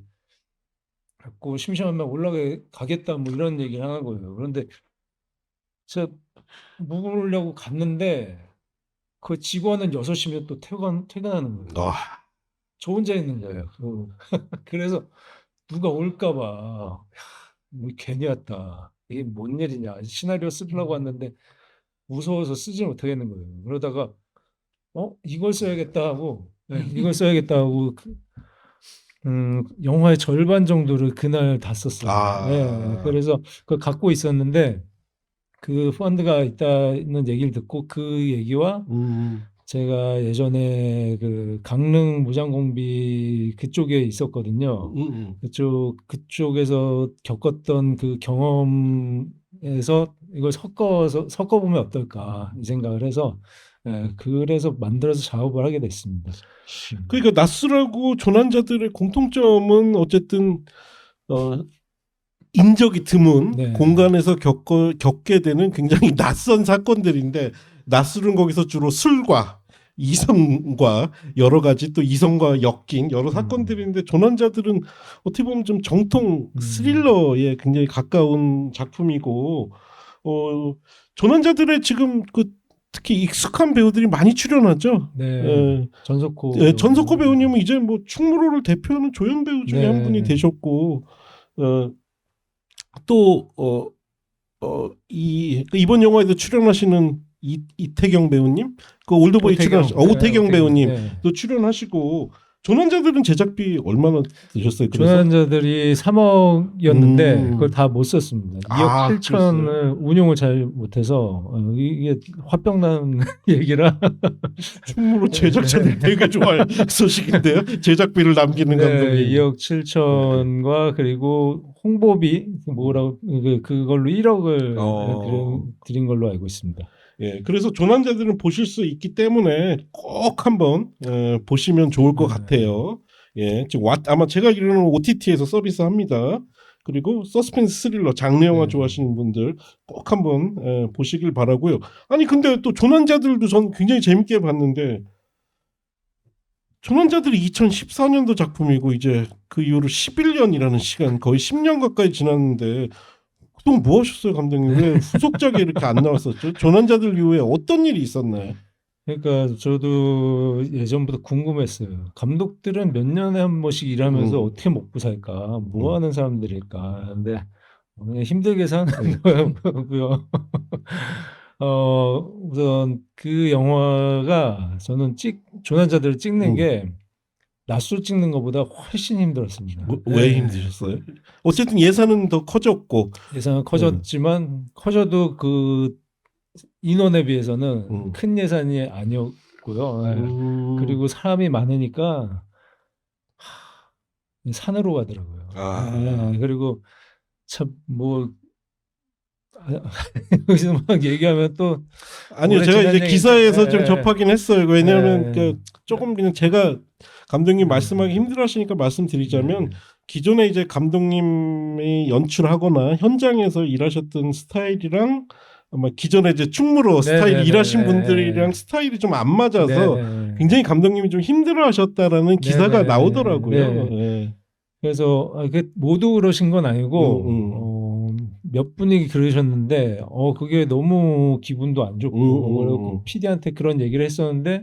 갖고 심심하면 올라가겠다 뭐 이런 얘기를 하는 거예요. 그런데 제가 묵으려고 갔는데 그 직원은 6시면 또 퇴근하는 거예요. 아, 저 혼자 있는 거예요. 그래서 누가 올까 봐. 뭐 괜히 왔다. 이게 뭔 일이냐. 시나리오 쓰려고 왔는데 무서워서 쓰지 못하겠는 거예요. 그러다가 이걸 써야겠다 하고 이걸 써야겠다 하고 영화의 절반 정도를 그날 다 썼어요. 아. 예, 그래서 그걸 갖고 있었는데 그 펀드가 있다는 얘기를 듣고 그 얘기와 제가 예전에 그 강릉 무장공비 그쪽에 있었거든요. 그쪽에서 겪었던 그 경험에서 이걸 섞어보면 어떨까 이 생각을 해서 그래서 만들어서 작업을 하게 됐습니다. 그러니까 나스라고 조난자들의 공통점은 어쨌든 인적이 드문 네. 공간에서 겪게 되는 굉장히 낯선 사건들인데 나스는 거기서 주로 술과 이성과 여러 가지 또 이성과 엮인 여러 사건들인데 조난자들은 어떻게 보면 좀 정통 스릴러에 굉장히 가까운 작품이고 조난자들의 지금 그 특히 익숙한 배우들이 많이 출연하죠. 네, 예. 전석호 예, 전석호 배우님은 이제 뭐 충무로를 대표하는 조연 배우 중에 네. 한 분이 되셨고 또 이번 영화에도 출연하시는 이태경 배우님, 그 올드보이 출연하신 오태경 배우님 또 출연하시고 조난자들은 제작비 얼마나 드셨어요? 그래서 조난자들이 3억이었는데 그걸 다 못 썼습니다. 2억 7천을 운용을 잘 못해서 이게 화병 난 얘기라 충무로 제작자들 되게 좋아할 소식인데요. 제작비를 남기는 감독님. 2억 7천과 그리고 홍보비 뭐라고 그걸로 1억을 드린 걸로 알고 있습니다. 예, 그래서 조난자들은 보실 수 있기 때문에 꼭 한번 보시면 좋을 것 같아요. 예, 지금 아마 제가 알기로는 OTT에서 서비스합니다. 그리고 서스펜스 스릴러 장르 영화 좋아하시는 분들 꼭 한번 보시길 바라고요. 아니 근데 또 조난자들도 전 굉장히 재밌게 봤는데 조난자들이 2014년도 작품이고 이제 그 이후로 11년이라는 시간 거의 10년 가까이 지났는데 그동안 뭐 하셨어요, 감독님? 왜 후속작이 이렇게 안 나왔었죠? 조난자들 이후에 어떤 일이 있었나요? 그러니까 저도 예전부터 궁금했어요. 감독들은 몇 년에 한 번씩 일하면서 어떻게 먹고 살까? 뭐 하는 사람들일까? 근데 힘들게 사는 거고요. 우선 그 영화가 저는 조난자들을 찍는 게 낯설 찍는 것보다 훨씬 힘들었습니다. 왜 힘드셨어요? 어쨌든 예산은 더 커졌고 예산은 커졌지만 커져도 그 인원에 비해서는 큰 예산이 아니었고요. 그리고 사람이 많으니까 산으로 가더라고요. 그리고 참 뭐 여기서 막 얘기하면 또 아니요, 제가 이제 기사에서 좀 접하긴 했어요. 왜냐하면 조금 그냥 제가 감독님 말씀하기 힘들어하시니까 말씀드리자면 기존에 이제 감독님이 연출하거나 현장에서 일하셨던 스타일이랑 아마 기존에 이제 충무로 스타일 일하신 분들이랑 스타일이 좀 안 맞아서 굉장히 감독님이 좀 힘들어하셨다라는 기사가 나오더라고요. 그래서 모두 그러신 건 아니고 몇 분이 그러셨는데 그게 너무 기분도 안 좋고 그리고 PD한테 그런 얘기를 했었는데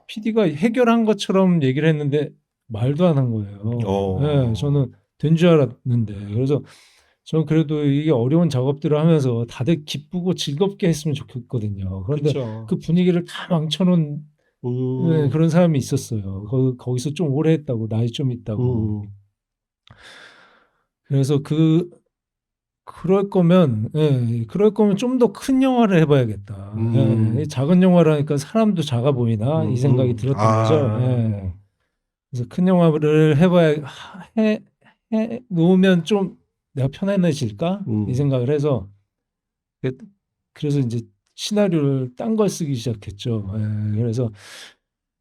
PD가 해결한 것처럼 얘기를 했는데 말도 안 한 거예요. 저는 된 줄 알았는데 그래서 저는 그래도 이게 어려운 작업들을 하면서 다들 기쁘고 즐겁게 했으면 좋겠거든요. 그런데 그 분위기를 다 망쳐놓은 그런 사람이 있었어요. 거기서 좀 오래 했다고 나이 좀 있다고. 그래서 그럴 거면 좀 더 큰 영화를 해봐야겠다. 작은 영화라니까 사람도 작아 보이나 이 생각이 들었던 거죠. 그래서 큰 영화를 해 놓으면 좀 내가 편안해질까 이 생각을 해서 그래서 이제 시나리오를 딴 걸 쓰기 시작했죠. 그래서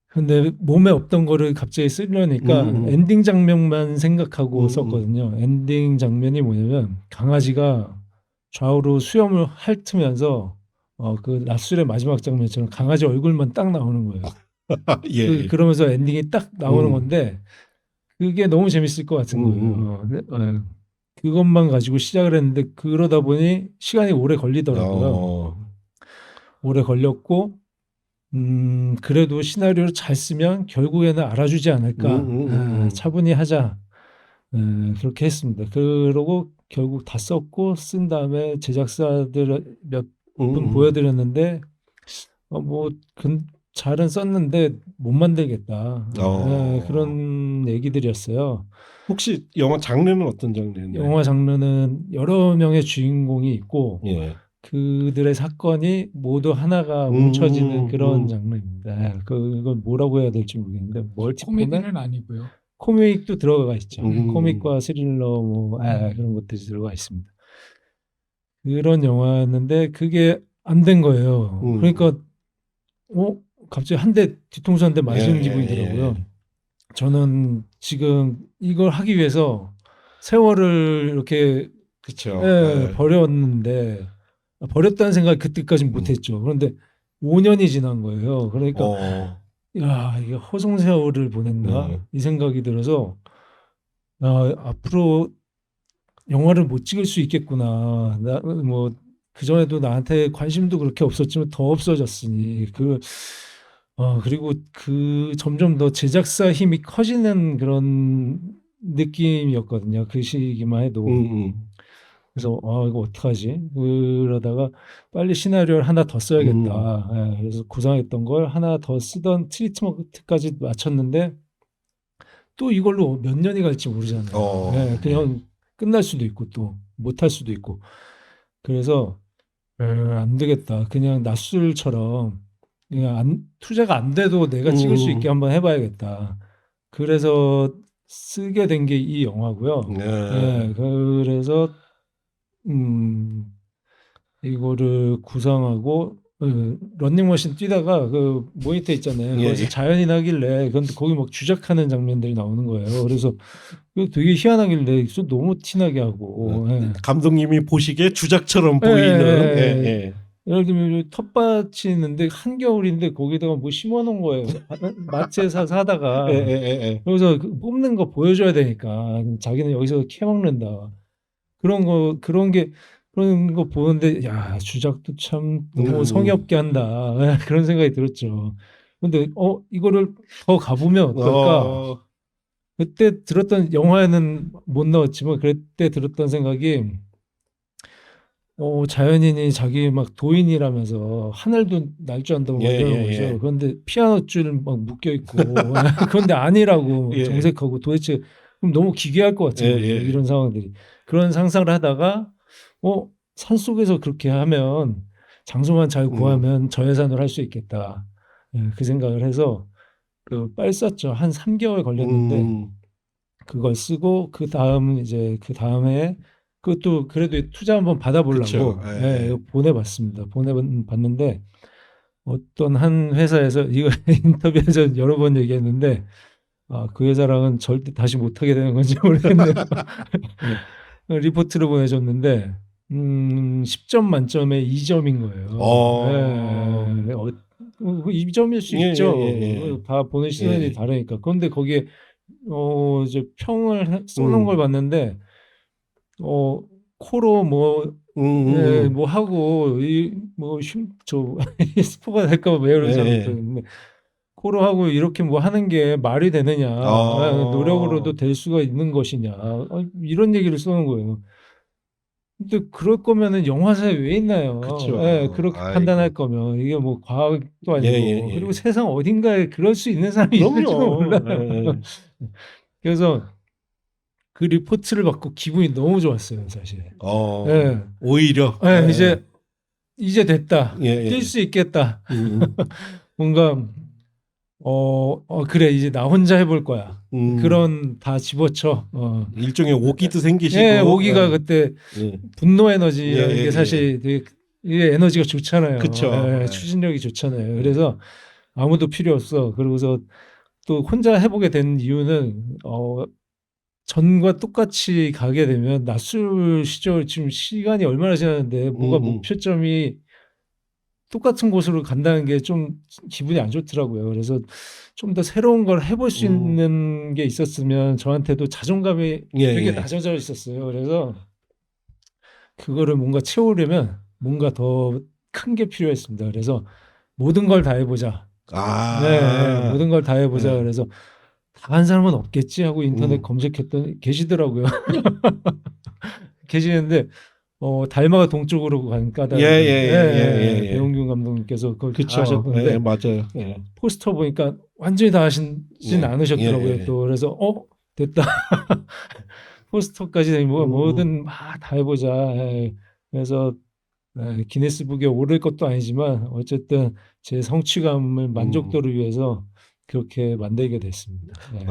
근데 몸에 없던 거를 갑자기 쓰려니까 엔딩 장면만 생각하고 썼거든요. 엔딩 장면이 뭐냐면 강아지가 좌우로 수염을 핥으면서 그 낯술의 마지막 장면처럼 강아지 얼굴만 딱 나오는 거예요. 예. 그러면서 엔딩이 딱 나오는 음. 건데 그게 너무 재밌을 것 같은 거예요. 그것만 가지고 시작을 했는데 그러다 보니 시간이 오래 걸리더라고요. 오래 걸렸고 그래도 시나리오를 잘 쓰면 결국에는 알아주지 않을까. 차분히 하자. 그렇게 했습니다. 그러고 결국 다 썼고 쓴 다음에 제작사들 몇 분 보여드렸는데 뭐 잘은 썼는데 못 만들겠다. 그런 얘기들이었어요. 혹시 영화 장르는 어떤 장르였나요? 영화 장르는 여러 명의 주인공이 있고 예. 그들의 사건이 모두 하나가 뭉쳐지는 그런 장르입니다. 그걸 뭐라고 해야 될지 모르겠는데 멀티코미디 코미디는 아니고요. 코믹도 들어가 있죠. 음. 코믹과 스릴러 뭐 그런 것들이 들어가 있습니다. 그런 영화였는데 그게 안 된 거예요. 그러니까 갑자기 한 대 뒤통수 한 대 맞은 기분이 들어요. 저는 지금 이걸 하기 위해서 세월을 이렇게 그렇죠. 버렸는데 버렸다는 생각이 그때까지 못했죠. 그런데 5년이 지난 거예요. 그러니까 야 이게 허송세월을 보냈나 이 생각이 들어서 앞으로 영화를 못 찍을 수 있겠구나. 뭐 그전에도 나한테 관심도 그렇게 없었지만 더 없어졌으니 그리고 점점 더 제작사 힘이 커지는 그런 느낌이었거든요. 그 시기만 해도. 그래서 이거 어떡하지? 그러다가 빨리 시나리오를 하나 더 써야겠다. 그래서 구상했던 걸 하나 더 쓰던 트리트먼트까지 마쳤는데 또 이걸로 몇 년이 갈지 모르잖아요. 그냥 끝날 수도 있고 또 못할 수도 있고. 그래서 안 되겠다. 그냥 낮술처럼 그냥 투자가 안 돼도 내가 찍을 수 있게 한번 해봐야겠다. 그래서 쓰게 된 게 이 영화고요. 그래서 이거를 구상하고 런닝머신 뛰다가 그 모니터 있잖아요. 거기서 자연인 하길래 근데 거기 막 주작하는 장면들이 나오는 거예요. 그래서 되게 희한하길래 너무 티나게 하고 감독님이 보시기에 주작처럼 보이는 예를 들면 텃밭이 있는데 한겨울인데 거기다가 뭐 심어놓은 거예요. 마트에서 사다가 그래서 뽑는 거 보여줘야 되니까 자기는 여기서 캐먹는다. 그런 거 보는데 야 주작도 참 너무 성의 없게 한다 그런 생각이 들었죠. 근데 이거를 더 가보면 어떨까? 그때 들었던 영화에는 못 넣었지만 그때 들었던 생각이 자연인이 자기 막 도인이라면서 하늘도 날 줄 안다고 이러는 거죠. 그런데 피아노 줄 막 묶여 있고 그런데 아니라고 정색하고 도대체 그럼 너무 기괴할 것 같은 거예요. 이런 상황들이. 그런 상상을 하다가 산속에서 그렇게 하면 장소만 잘 구하면 저예산으로 할 수 있겠다. 그 생각을 해서 빨리 썼죠. 한 3개월 걸렸는데 그걸 쓰고 그 다음에 그것도 그래도 투자 한번 받아보려고 보내봤습니다. 보내봤는데 어떤 한 회사에서 이거 인터뷰에서 여러 번 얘기했는데 그 회사랑은 절대 다시 못하게 되는 건지 모르겠네요. 리포트를 보내줬는데 10점 만점에 2점인 거예요. 2점일 수 있죠. 다 보는 시선이 다르니까. 그런데 거기에 이제 평을 쏘는 걸 봤는데 코로 뭐 하고 저 스포가 될까 봐 왜 그러지 않았는데 코로 하고 이렇게 뭐 하는 게 말이 되느냐 노력으로도 될 수가 있는 것이냐 이런 얘기를 쓰는 거예요. 근데 그럴 거면은 영화사에 왜 있나요? 그렇게 판단할 거면 이게 뭐 과학도 아니고 그리고 세상 어딘가에 그럴 수 있는 사람이 있을지도 몰라요. 그래서 그 리포트를 받고 기분이 너무 좋았어요, 사실. 오히려 이제 됐다. 뛸 수 있겠다. 뭔가 그래 이제 나 혼자 해볼 거야. 그런 다 집어쳐. 일종의 오기도 생기시고. 오기가 그때 분노 에너지라는 게 사실 되게 이게 에너지가 좋잖아요. 그쵸. 추진력이 좋잖아요. 그래서 아무도 필요 없어. 그러고서 또 혼자 해보게 된 이유는 전과 똑같이 가게 되면 낮술 시절 지금 시간이 얼마나 지났는데 뭐가 목표점이 똑같은 곳으로 간다는 게 좀 기분이 안 좋더라고요. 그래서 좀 더 새로운 걸 해볼 수 있는 게 있었으면 저한테도 자존감이 예, 되게 예. 낮아져 있었어요. 그래서 그거를 뭔가 채우려면 뭔가 더 큰 게 필요했습니다. 그래서 모든 걸 다 해보자. 네, 모든 걸 다 해보자. 네. 그래서 다 한 사람은 없겠지 하고 인터넷 음. 검색했더니 계시더라고요. 계시는데 달마가 동쪽으로 간 까닭. 예, 예, 예, 예. 배용균 감독님께서 그걸 다 그쵸. 하셨는데 예, 맞아요. 예. 포스터 보니까 완전히 다 하시진 예, 않으셨더라고요. 예, 예. 또 그래서 됐다. 포스터까지 뭐든 다 해보자. 예. 그래서 기네스북에 오를 것도 아니지만 어쨌든 제 성취감을 만족도를 위해서 그렇게 만들게 됐습니다. 네.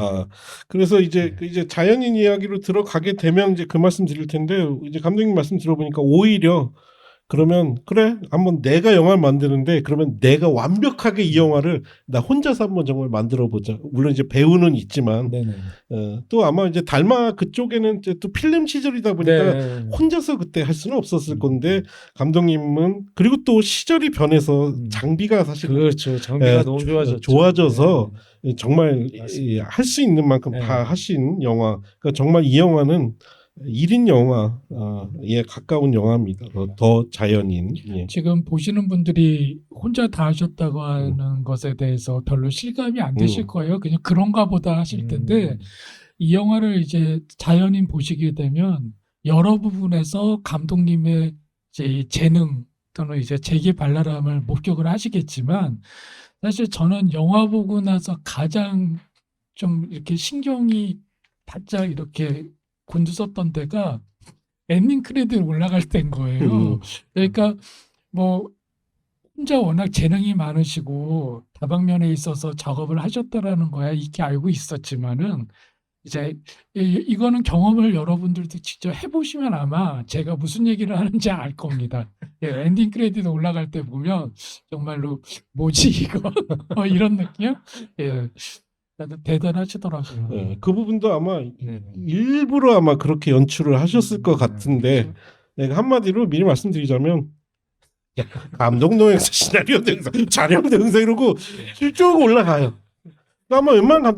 그래서 이제 자연인 이야기로 들어가게 되면 이제 그 말씀 드릴 텐데, 이제 감독님 말씀 들어보니까 오히려 그러면 그래 한번 내가 영화를 만드는데 그러면 내가 완벽하게 이 영화를 나 혼자서 한번 정말 만들어 보자. 물론 이제 배우는 있지만 네네. 또 아마 이제 달마 그쪽에는 이제 또 필름 시절이다 보니까 네. 혼자서 그때 할 수는 없었을 건데, 감독님은 그리고 또 시절이 변해서 장비가 사실 그렇죠. 장비가 예, 너무 좋아졌죠. 좋아져서 정말 맞습니다. 할 수 있는 만큼 네. 다 하신 영화. 그러니까 정말 이 영화는 1인 영화에 가까운 영화입니다. 더 자연인. 예. 지금 보시는 분들이 혼자 다 하셨다고 하는 것에 대해서 별로 실감이 안 되실 거예요. 그냥 그런가 보다 하실 텐데 이 영화를 이제 자연인 보시게 되면 여러 부분에서 감독님의 이제 이 재능 또는 이제 재기발랄함을 목격을 하시겠지만, 사실 저는 영화 보고 나서 가장 좀 이렇게 신경이 바짝 이렇게 곤두섰던 데가 엔딩 크레딧 올라갈 때인 거예요. 그러니까 뭐 혼자 워낙 재능이 많으시고 다방면에 있어서 작업을 하셨다라는 거야 이렇게 알고 있었지만은, 이제 이거는 경험을 여러분들도 직접 해보시면 아마 제가 무슨 얘기를 하는지 알 겁니다. 엔딩 크레딧 올라갈 때 보면 정말로 뭐지 이거 이런 느낌? 대단하시더라고요. 예, 그 부분도 아마 네. 일부러 아마 그렇게 연출을 하셨을 것 같은데, 내가 한마디로 미리 말씀드리자면 감독 동영상, 시나리오 동영상, 촬영 동영상 이러고 쭉 올라가요. 아마 웬만한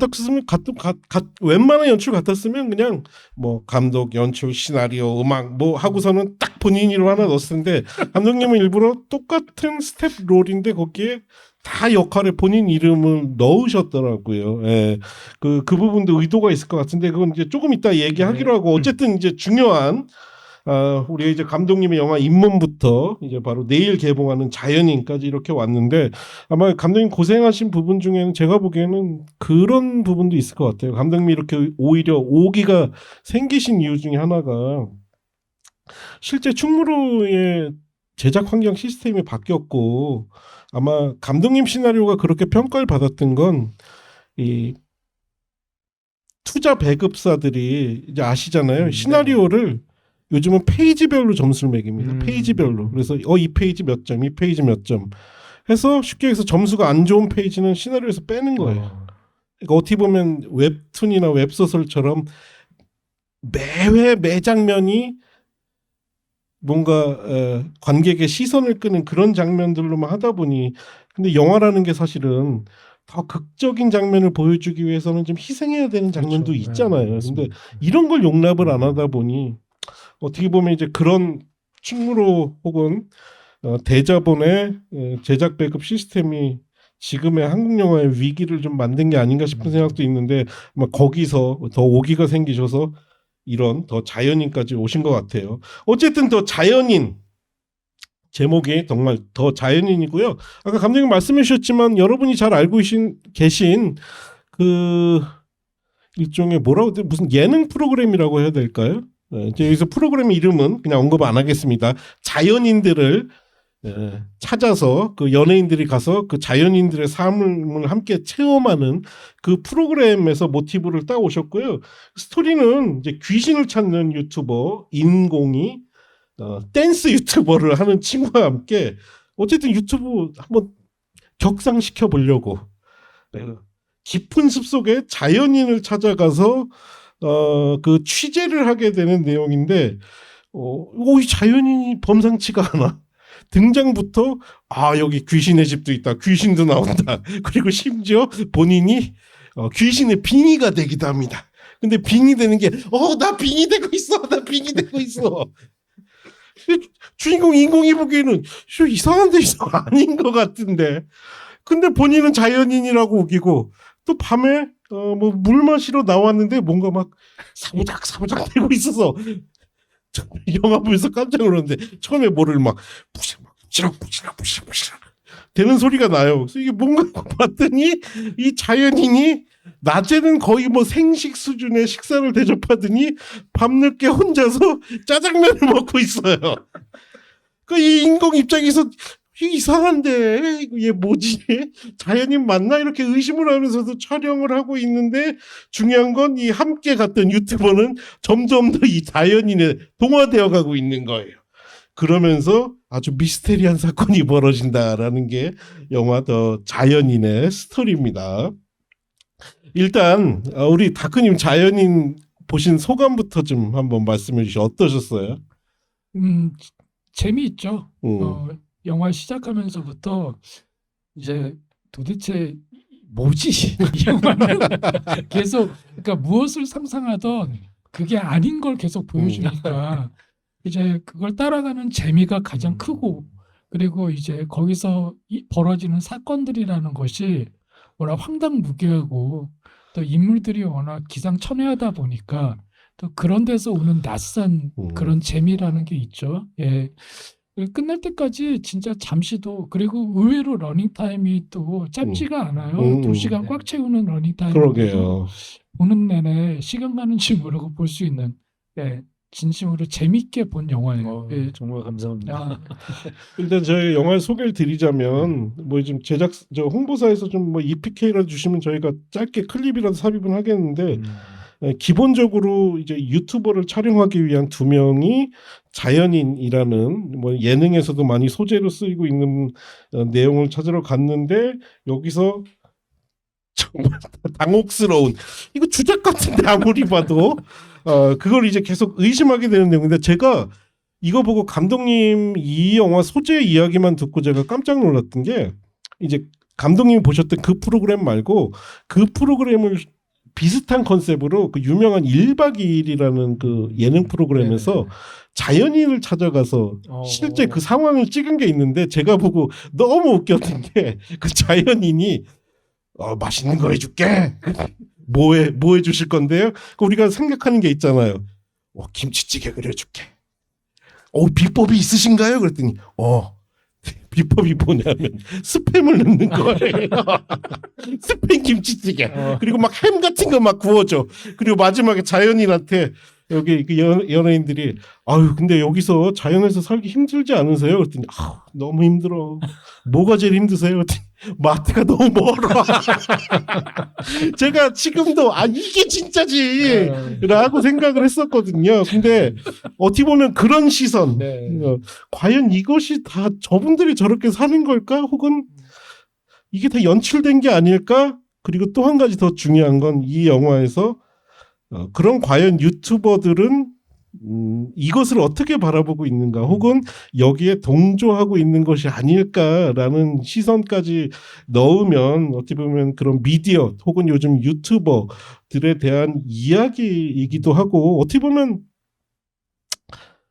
웬만한 연출 같았으면 그냥 뭐 감독, 연출, 시나리오, 음악 뭐 하고서는 딱 본인 이름 하나 넣었을 텐데, 감독님은 일부러 똑같은 스텝 롤인데 거기에 다 역할에 본인 이름을 넣으셨더라고요. 예. 그 부분도 의도가 있을 것 같은데 그건 이제 조금 이따 얘기하기로 하고, 어쨌든 이제 중요한 우리 이제 감독님의 영화 입문부터 이제 바로 내일 개봉하는 자연인까지 이렇게 왔는데, 아마 감독님 고생하신 부분 중에는 제가 보기에는 그런 부분도 있을 것 같아요. 감독님이 이렇게 오히려 오기가 생기신 이유 중에 하나가 실제 충무로의 제작 환경 시스템이 바뀌었고, 아마 감독님 시나리오가 그렇게 평가를 받았던 건 이 투자 배급사들이 이제 아시잖아요. 시나리오를 요즘은 페이지별로 점수를 매깁니다. 페이지별로. 그래서 이 페이지 몇 점, 이 페이지 몇 점 해서 쉽게 해서 점수가 안 좋은 페이지는 시나리오에서 빼는 거예요. 그러니까 어떻게 보면 웹툰이나 웹소설처럼 매회 매 장면이 뭔가 관객의 시선을 끄는 그런 장면들로만 하다 보니, 근데 영화라는 게 사실은 더 극적인 장면을 보여주기 위해서는 좀 희생해야 되는 장면도 그렇죠. 있잖아요. 네, 근데 이런 걸 용납을 안 하다 보니 어떻게 보면 이제 그런 충무로 혹은 대자본의 제작 배급 시스템이 지금의 한국 영화의 위기를 좀 만든 게 아닌가 싶은 생각도 있는데, 아마 거기서 더 오기가 생기셔서 이런 더 자연인까지 오신 것 같아요. 어쨌든 더 자연인, 제목이 정말 더 자연인이고요. 아까 감독님 말씀해 주셨지만 여러분이 잘 알고 계신 그 일종의 뭐라고 해야 돼? 무슨 예능 프로그램이라고 해야 될까요? 이제 여기서 프로그램 이름은 그냥 언급 안 하겠습니다. 자연인들을 찾아서 그 연예인들이 가서 그 자연인들의 삶을 함께 체험하는 그 프로그램에서 모티브를 따 오셨고요. 스토리는 이제 귀신을 찾는 유튜버 인공이 댄스 유튜버를 하는 친구와 함께 어쨌든 유튜브 한번 격상시켜 보려고 깊은 숲속에 자연인을 찾아가서 그 취재를 하게 되는 내용인데, 이 자연인이 범상치가 않아. 등장부터 여기 귀신의 집도 있다. 귀신도 나온다. 그리고 심지어 본인이 귀신의 빙의가 되기도 합니다. 근데 빙의 되는 게 나 빙의 되고 있어. 나 빙의 되고 있어. 주인공 인공이 보기에는 이상한 데 있어. 아닌 것 같은데. 근데 본인은 자연인이라고 우기고 또 밤에 뭐 물 마시러 나왔는데 뭔가 막 사부작 되고 있어서 영화 보면서 깜짝 놀랐는데 처음에 뭐를 막 부시락 되는 소리가 나요. 그래서 이게 뭔가 봤더니 이 자연인이 낮에는 거의 뭐 생식 수준의 식사를 대접하더니 밤늦게 혼자서 짜장면을 먹고 있어요. 그 이 인공 입장에서 이상한데 얘 뭐지? 자연인 맞나? 이렇게 의심을 하면서도 촬영을 하고 있는데 중요한 건 이 함께 갔던 유튜버는 점점 더 이 자연인에 동화되어 가고 있는 거예요. 그러면서 아주 미스테리한 사건이 벌어진다라는 게 영화 더 자연인의 스토리입니다. 일단 우리 다크님 자연인 보신 소감부터 좀 한번 말씀해 주시죠. 어떠셨어요? 재미있죠. 영화 시작하면서부터 이제 도대체 뭐지? 이 영화는 계속 그러니까 무엇을 상상하던 그게 아닌 걸 계속 보여주니까 이제 그걸 따라가는 재미가 가장 크고 그리고 이제 거기서 벌어지는 사건들이라는 것이 워낙 황당무계하고 또 인물들이 워낙 기상천외하다 보니까 또 그런 데서 오는 낯선 그런 재미라는 게 있죠. 예. 끝날 때까지 진짜 잠시도 그리고 의외로 러닝타임이 또 짧지가 않아요. 2시간 꽉 채우는 러닝타임인데도 그러게요. 보는 내내 시간 가는 줄 모르고 볼 수 있는 진심으로 재밌게 본 영화예요. 예. 정말 감사합니다. 일단 저희 영화 소개를 드리자면 뭐 좀 저 홍보사에서 좀 뭐 EPK라도 주시면 저희가 짧게 클립이라도 삽입은 하겠는데 기본적으로 이제 유튜버를 촬영하기 위한 두 명이 자연인이라는 뭐 예능에서도 많이 소재로 쓰이고 있는 내용을 찾으러 갔는데 여기서 정말 당혹스러운 이거 주작 같은데 아무리 봐도 그걸 이제 계속 의심하게 되는 내용인데 제가 이거 보고 감독님 이 영화 소재 이야기만 듣고 제가 깜짝 놀랐던 게 이제 감독님이 보셨던 그 프로그램 말고 그 프로그램을 비슷한 컨셉으로 그 유명한 1박 2일이라는 그 예능 프로그램에서 자연인을 찾아가서 실제 그 상황을 찍은 게 있는데 제가 보고 너무 웃겼던 게 그 자연인이 맛있는 거 해줄게. 뭐 해주실 건데요? 우리가 생각하는 게 있잖아요. 김치찌개 끓여줄게. 비법이 있으신가요? 그랬더니 비법이 뭐냐면 스팸을 넣는 거예요. 스팸 김치찌개. 그리고 막 햄 같은 거 막 구워줘. 그리고 마지막에 자연인한테 여기 그 연예인들이 근데 여기서 자연에서 살기 힘들지 않으세요? 그랬더니 너무 힘들어. 뭐가 제일 힘드세요? 그랬더니 마트가 너무 멀어. 제가 지금도 이게 진짜지 라고 생각을 했었거든요. 근데 어떻게 보면 그런 시선 과연 이것이 다 저분들이 저렇게 사는 걸까? 혹은 이게 다 연출된 게 아닐까? 그리고 또 한 가지 더 중요한 건 이 영화에서 그런 과연 유튜버들은 이것을 어떻게 바라보고 있는가 혹은 여기에 동조하고 있는 것이 아닐까라는 시선까지 넣으면 어떻게 보면 그런 미디어 혹은 요즘 유튜버들에 대한 이야기이기도 하고 어떻게 보면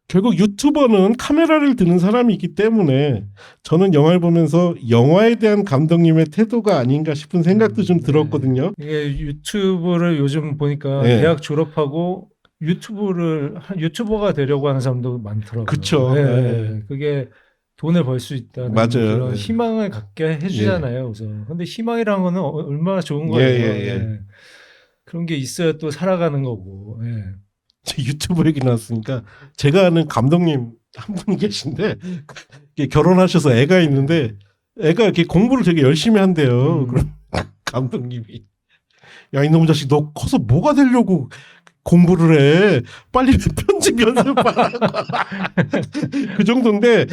결국 유튜버는 카메라를 드는 사람이기 때문에 저는 영화를 보면서 영화에 대한 감독님의 태도가 아닌가 싶은 생각도 좀 들었거든요. 이게 유튜브를 요즘 보니까 대학 졸업하고 유튜버가 되려고 하는 사람도 많더라고요. 그렇죠. 그게 돈을 벌 수 있다는 그런 희망을 갖게 해주잖아요. 우선. 근데 희망이라는 거는 얼마나 좋은 거예요. 그런 게 있어야 또 살아가는 거고. 유튜브 얘기 나왔으니까 제가 아는 감독님 한 분이 계신데 결혼하셔서 애가 있는데 애가 이렇게 공부를 되게 열심히 한대요. 그럼 감독님이 야 이놈 자식 너 커서 뭐가 되려고 공부를 해. 빨리 편집 연습하라고. 그 정도인데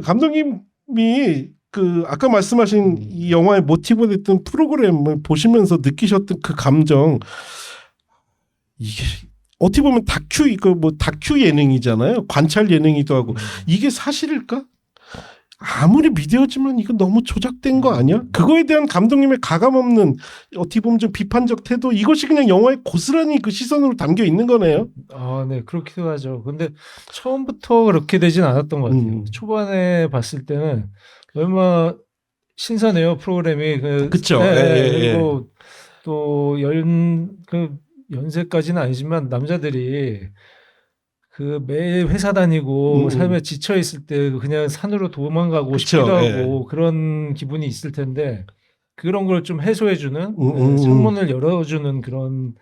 감독님이 그 아까 말씀하신 이 영화의 모티브 됐던 프로그램을 보시면서 느끼셨던 그 감정 이게 어떻게 보면 다큐 예능이잖아요. 관찰 예능이기도 하고 이게 사실일까? 아무리 미디어지만 이거 너무 조작된 거 아니야? 그거에 대한 감독님의 가감없는 어떻게 보면 좀 비판적 태도 이것이 그냥 영화에 고스란히 그 시선으로 담겨 있는 거네요. 아, 네, 그렇기도 하죠. 근데 처음부터 그렇게 되진 않았던 것 같아요. 초반에 봤을 때는 얼마 신선해요, 프로그램이. 그쵸. 네, 예. 그리고 또 연세까지는 아니지만 남자들이 그 매일 회사 다니고 삶에 지쳐 있을 때 그냥 산으로 도망가고 그쵸, 싶기도 하고 예. 그런 기분이 있을 텐데 그런 걸 좀 해소해주는 음. 창문을 열어주는 그런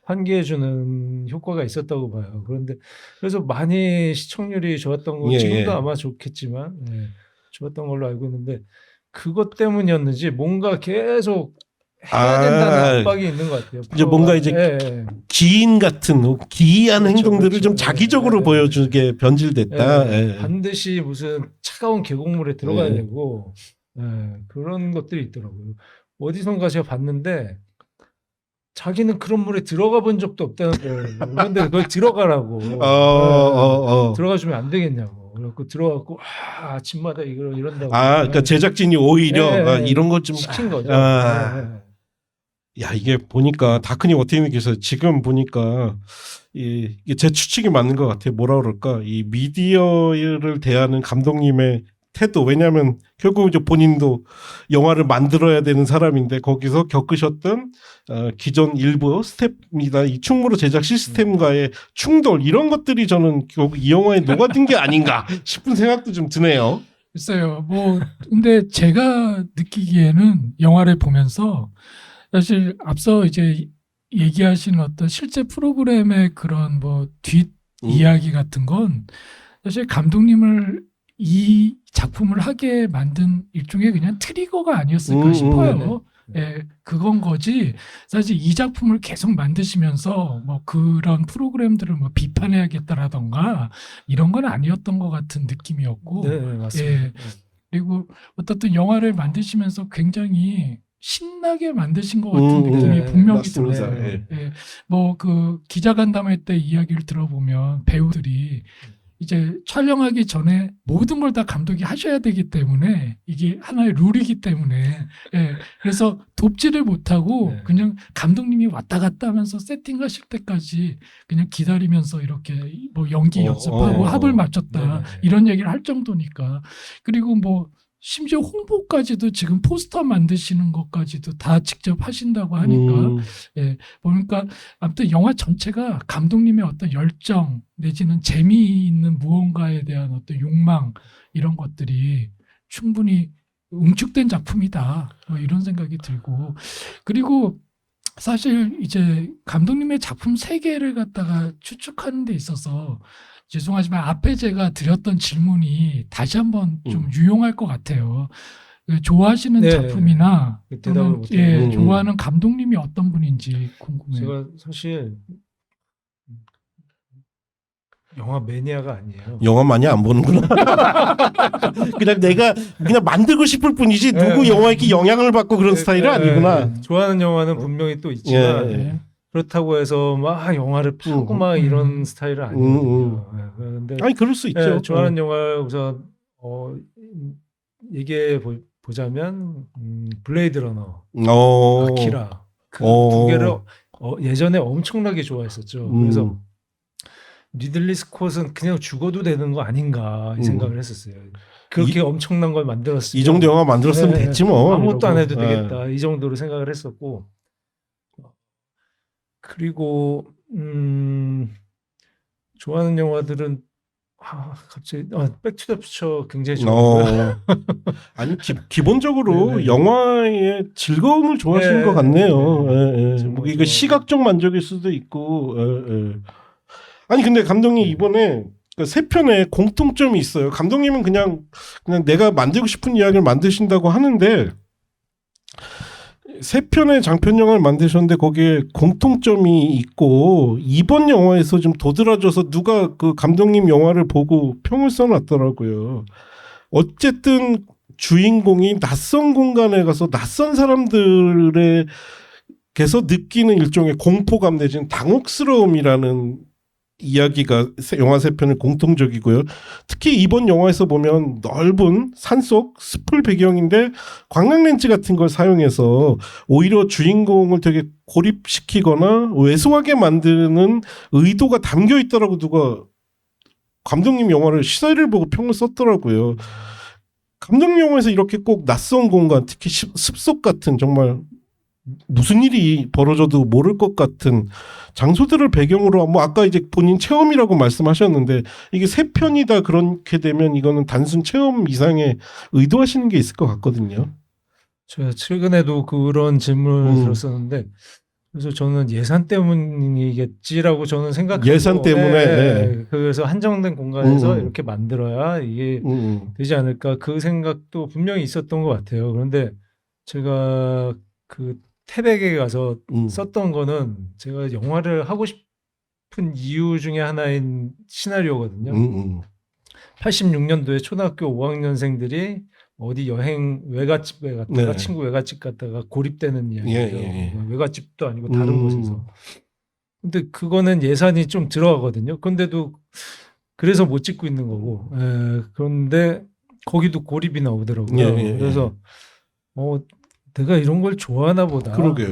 환기해주는 효과가 있었다고 봐요. 그런데 그래서 많이 시청률이 좋았던 거 예, 지금도 예. 아마 좋겠지만 좋았던 걸로 알고 있는데 그것 때문이었는지 뭔가 계속 해야 된다는 압박이 있는 것 같아요. 이제 뭔가 이제 기인 같은 기이한 그렇죠, 행동들을 그렇죠. 좀 자기적으로 보여주게 변질됐다. 반드시 무슨 차가운 계곡물에 들어가야 예. 되고 그런 것들이 있더라고요. 어디선가 제가 봤는데 자기는 그런 물에 들어가 본 적도 없다는 거예요. 그런데 그걸 들어가라고. 들어가주면 안 되겠냐고. 그래갖고 들어갔고 아침마다 이런다고. 그러니까 제작진이 오히려 이런 것 좀 시킨 거죠. 야, 이게 보니까 다크니 워팅님께서 지금 보니까 이게 제 추측이 맞는 것 같아요. 뭐라 그럴까? 이 미디어를 대하는 감독님의 태도. 왜냐하면 결국 이제 본인도 영화를 만들어야 되는 사람인데 거기서 겪으셨던 기존 일부 스텝이나 이 충무로 제작 시스템과의 충돌 이런 것들이 저는 결국 이 영화에 녹아든 게 아닌가 싶은 생각도 좀 드네요. 글쎄요. 근데 제가 느끼기에는 영화를 보면서 사실 앞서 이제 얘기하신 어떤 실제 프로그램의 그런 뒷 이야기 같은 건 사실 감독님을 이 작품을 하게 만든 일종의 그냥 트리거가 아니었을까 싶어요. 예, 그건 거지. 사실 이 작품을 계속 만드시면서 그런 프로그램들을 비판해야겠다라던가 이런 건 아니었던 것 같은 느낌이었고. 네, 맞습니다. 예, 그리고 어떤 영화를 만드시면서 굉장히 신나게 만드신 것 같은 느낌이 분명히 맞습니다. 들어요. 예, 그 기자간담회 때 이야기를 들어보면 배우들이 이제 촬영하기 전에 모든 걸 다 감독이 하셔야 되기 때문에 이게 하나의 룰이기 때문에 그래서 돕지를 못하고 그냥 감독님이 왔다 갔다 하면서 세팅하실 때까지 그냥 기다리면서 이렇게 연기 연습하고 합을 맞췄다 이런 얘기를 할 정도니까. 그리고 심지어 홍보까지도 지금 포스터 만드시는 것까지도 다 직접 하신다고 하니까 보니까 아무튼 영화 전체가 감독님의 어떤 열정 내지는 재미있는 무언가에 대한 어떤 욕망 이런 것들이 충분히 응축된 작품이다 이런 생각이 들고. 그리고 사실 이제 감독님의 작품 세계를 갖다가 추측하는 데 있어서 죄송하지만 앞에 제가 드렸던 질문이 다시 한번 좀 유용할 것 같아요. 좋아하시는 작품이나 또는 좋아하는 감독님이 어떤 분인지 궁금해요. 제가 사실 영화 매니아가 아니에요. 영화 많이 안 보는구나. 그냥 내가 그냥 만들고 싶을 뿐이지 누구 영화에게 영향을 받고 그런 스타일은 아니구나. 좋아하는 영화는 분명히 또 있지만 그렇다고 해서 막 영화를 파고 막 이런 스타일은 아니거든요. 근데 아니 그럴 수 있죠. 좋아하는 영화 우선 얘기해 보자면 블레이드 러너, 아키라 그 두 개를 예전에 엄청나게 좋아했었죠. 그래서 리들리 스콧은 그냥 죽어도 되는 거 아닌가 이 생각을 했었어요. 그렇게 엄청난 걸 만들었으면 이 정도 영화 만들었으면 됐지 뭐. 아무것도 안 해도 되겠다 이 정도로 생각을 했었고. 그리고 좋아하는 영화들은 갑자기 백투더퓨처 굉장히 좋아요. 아니 기본적으로 영화의 즐거움을 좋아하시는 것 같네요. 이거 시각적 만족일 수도 있고. 아니 근데 감독님 이번에 세 편에 공통점이 있어요. 감독님은 그냥 내가 만들고 싶은 이야기를 만드신다고 하는데 세 편의 장편 영화를 만드셨는데 거기에 공통점이 있고 이번 영화에서 좀 도드라져서 누가 그 감독님 영화를 보고 평을 써놨더라고요. 어쨌든 주인공이 낯선 공간에 가서 낯선 사람들에게서 느끼는 일종의 공포감 내지는 당혹스러움이라는 이야기가 영화 세 편은 공통적이고요. 특히 이번 영화에서 보면 넓은 산속 숲을 배경인데 광학 렌즈 같은 걸 사용해서 오히려 주인공을 되게 고립시키거나 왜소하게 만드는 의도가 담겨 있다라고 누가 감독님 영화를 시사를 보고 평을 썼더라고요. 감독님 영화에서 이렇게 꼭 낯선 공간, 특히 습속 같은 정말 무슨 일이 벌어져도 모를 것 같은 장소들을 배경으로 뭐 아까 이제 본인 체험이라고 말씀하셨는데 이게 세 편이다 그렇게 되면 이거는 단순 체험 이상의 의도하시는 게 있을 것 같거든요. 제가 최근에도 그런 질문을 들었었는데 그래서 저는 예산 때문이겠지라고 저는 생각하고 예산 때문에 그래서 한정된 공간에서 음. 이렇게 만들어야 이게 되지 않을까 그 생각도 분명히 있었던 것 같아요. 그런데 제가 그 태백에 가서 썼던 거는 제가 영화를 하고 싶은 이유 중에 하나인 시나리오거든요. 86년도에 초등학교 5학년생들이 어디 여행 외갓집에 갔다가 네. 친구 외갓집 갔다가 고립되는 이야기죠. 예. 외갓집도 아니고 다른 곳에서. 근데 그거는 예산이 좀 들어가거든요. 근데도 그래서 못 찍고 있는 거고. 그런데 거기도 고립이 나오더라고요. 예. 그래서 내가 이런 걸 좋아하나 보다. 그러게요.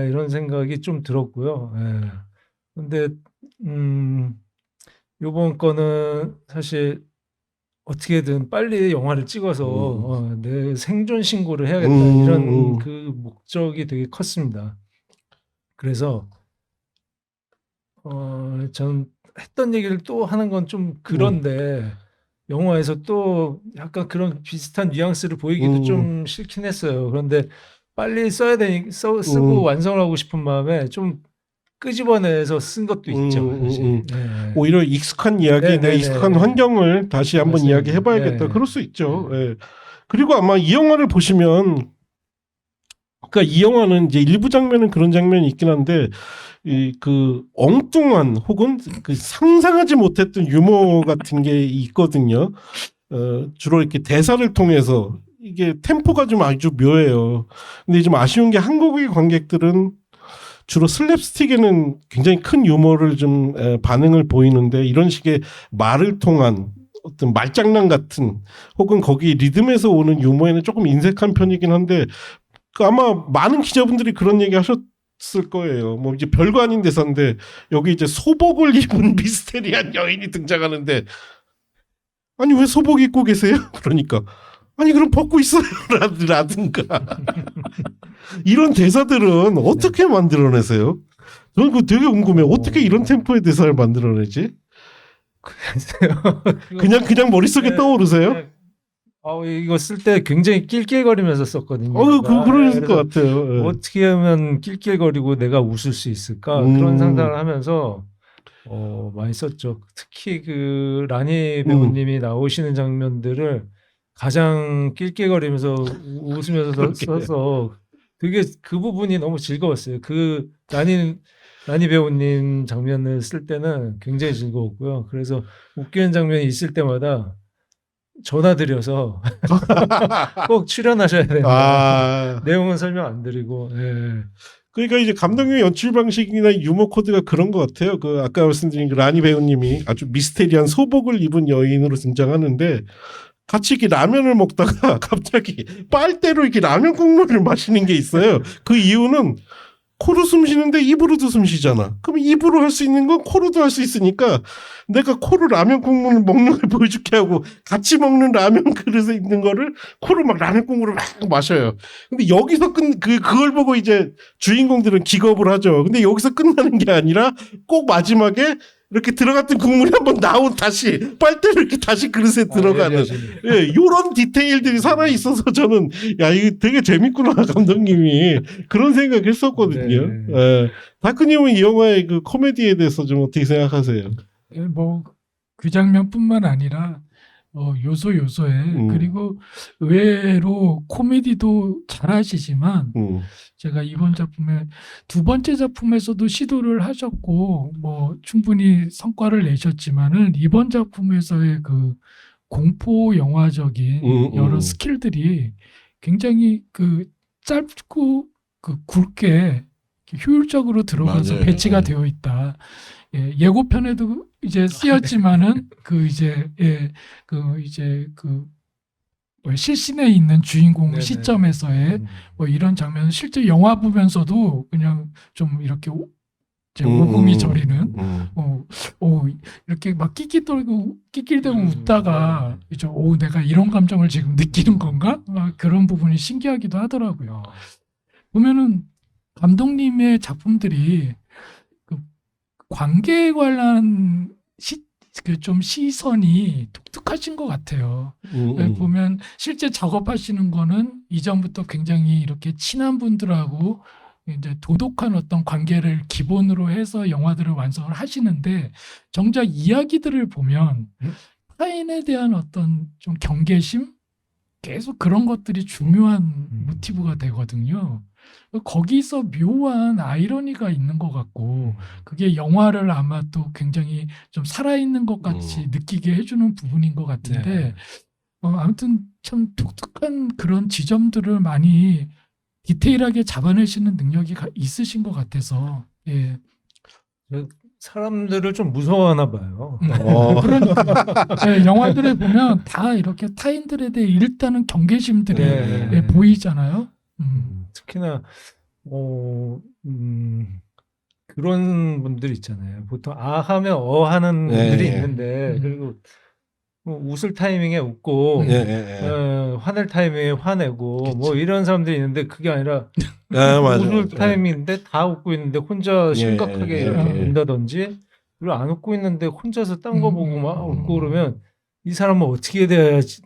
이런 생각이 좀 들었고요. 근데 요번 거는 사실 어떻게든 빨리 영화를 찍어서 내 생존 신고를 해야겠다 이런 그 목적이 되게 컸습니다. 그래서 전 했던 얘기를 또 하는 건 좀 그런데 영화에서 또 약간 그런 비슷한 뉘앙스를 보이기도 좀 싫긴 했어요. 그런데 빨리 써야 되니 쓰고 완성을 하고 싶은 마음에 좀 끄집어내서 쓴 것도 있죠. 사실. 오히려 익숙한 이야기, 내 네네네. 익숙한 환경을 다시 한번 맞습니다. 이야기해봐야겠다. 네. 그럴 수 있죠. 예. 그리고 아마 이 영화를 보시면, 그러니까 이 영화는 이제 일부 장면은 그런 장면이 있긴 한데, 그 엉뚱한 혹은 그 상상하지 못했던 유머 같은 게 있거든요. 주로 이렇게 대사를 통해서 이게 템포가 좀 아주 묘해요. 근데 좀 아쉬운 게 한국의 관객들은 주로 슬랩스틱에는 굉장히 큰 유머를 좀 반응을 보이는데 이런 식의 말을 통한 어떤 말장난 같은 혹은 거기 리듬에서 오는 유머에는 조금 인색한 편이긴 한데 아마 많은 기자분들이 그런 얘기 하셨을 거예요. 뭐 이제 별거 아닌 대사인데 여기 이제 소복을 입은 미스테리한 여인이 등장하는데 아니 왜 소복 입고 계세요? 그러니까 아니 그럼 벗고 있어요 라든가 이런 대사들은 어떻게 만들어내세요? 저는 그거 되게 궁금해요. 어떻게 이런 템포의 대사를 만들어내지? 그냥 머릿속에 떠오르세요? 이거 쓸 때 굉장히 낄낄거리면서 썼거든요. 그럴 것 같아요. 어떻게 하면 낄낄거리고 내가 웃을 수 있을까? 그런 상상을 하면서 많이 썼죠. 특히 그 라니 배우님이 나오시는 장면들을 가장 낄낄거리면서 웃으면서 써서 되게 그 부분이 너무 즐거웠어요. 그 라니 배우님 장면을 쓸 때는 굉장히 즐거웠고요. 그래서 웃기는 장면이 있을 때마다 전화 드려서 꼭 출연하셔야 된다. 내용은 설명 안 드리고. 그러니까 이제 감독님의 연출 방식이나 유머 코드가 그런 것 같아요. 그 아까 말씀드린 그 라니 배우님이 아주 미스테리한 소복을 입은 여인으로 등장하는데 같이 이렇게 라면을 먹다가 갑자기 빨대로 이렇게 라면 국물을 마시는 게 있어요. 그 이유는 코로 숨 쉬는데 입으로도 숨 쉬잖아. 그럼 입으로 할 수 있는 건 코로도 할 수 있으니까 내가 코로 라면 국물을 먹는 걸 보여줄게 하고 같이 먹는 라면 그릇에 있는 거를 코로 막 라면 국물을 막 마셔요. 근데 여기서 그걸 보고 이제 주인공들은 기겁을 하죠. 근데 여기서 끝나는 게 아니라 꼭 마지막에 이렇게 들어갔던 국물이 한번 다시 빨대로 이렇게 다시 그릇에 들어가는 요런 디테일들이 살아있어서 저는 야 이거 되게 재밌구나 감독님이 그런 생각을 했었거든요. 다크님은 이 영화의 그 코미디에 대해서 좀 어떻게 생각하세요? 뭐 그 장면뿐만 아니라 요소에 그리고 의외로 코미디도 잘하시지만 제가 이번 작품에 두 번째 작품에서도 시도를 하셨고 뭐 충분히 성과를 내셨지만은 이번 작품에서의 그 공포 영화적인 여러 스킬들이 굉장히 그 짧고 그 굵게 효율적으로 들어가서 맞아요. 배치가 되어 있다. 예고편에도 이제 쓰였지만은 그 이제 그 이제 뭐 실신에 있는 주인공 네네. 시점에서의 뭐 이런 장면은 실제 영화 보면서도 그냥 좀 이렇게 이제 오금이 저리는 이렇게 막 낄낄대고 웃다가 이제 내가 이런 감정을 지금 느끼는 건가? 막 그런 부분이 신기하기도 하더라고요. 보면은 감독님의 작품들이 그 관계에 관한 좀 시선이 독특하신 것 같아요. 보면 실제 작업하시는 거는 이전부터 굉장히 이렇게 친한 분들하고 이제 도독한 어떤 관계를 기본으로 해서 영화들을 완성을 하시는데 정작 이야기들을 보면 타인에 대한 어떤 좀 경계심 계속 그런 것들이 중요한 모티브가 되거든요. 거기서 묘한 아이러니가 있는 것 같고 그게 영화를 아마 또 굉장히 좀 살아있는 것 같이 느끼게 해주는 부분인 것 같은데 아무튼 참 독특한 그런 지점들을 많이 디테일하게 잡아내시는 능력이 있으신 것 같아서 예. 사람들을 좀 무서워하나 봐요. 네, 영화들에 보면 다 이렇게 타인들에 대해 일단은 경계심들이 네. 보이잖아요. 특히나 그런 분들 있잖아요. 보통 아 하면 어 하는 분들이 있는데 그리고 웃을 타이밍에 웃고 화낼 타이밍에 화내고 뭐 이런 사람들이 있는데 그게 아니라 웃을 타이밍인데 다 웃고 있는데 혼자 심각하게 이렇게 운다든지 그리고 안 웃고 있는데 혼자서 딴 거 보고 막 웃고 그러면 이 사람은 어떻게 될지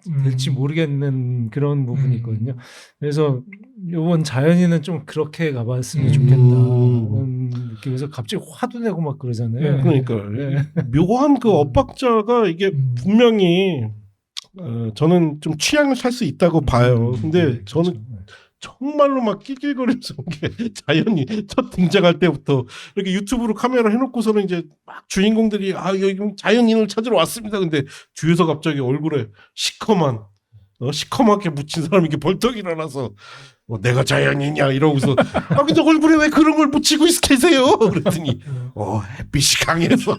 모르겠는 그런 부분이 있거든요. 그래서 이번 자연이는 좀 그렇게 가봤으면 좋겠다는 느낌에서 갑자기 화도 내고 막 그러잖아요. 그러니까 묘한 그 엇박자가 이게 분명히 저는 좀 취향을 살 수 있다고 봐요. 근데 저는 정말로 막 낄낄거리면서 자연이 첫 등장할 때부터 이렇게 유튜브로 카메라 해놓고서는 이제 막 주인공들이 여기 자연인을 찾으러 왔습니다. 근데 뒤에서 갑자기 얼굴에 시커멓게 묻힌 사람이 이렇게 벌떡 일어나서 내가 자연이냐 이러고서 근데 얼굴에 왜 그런 걸 묻히고 계세요? 그랬더니 햇빛이 강해서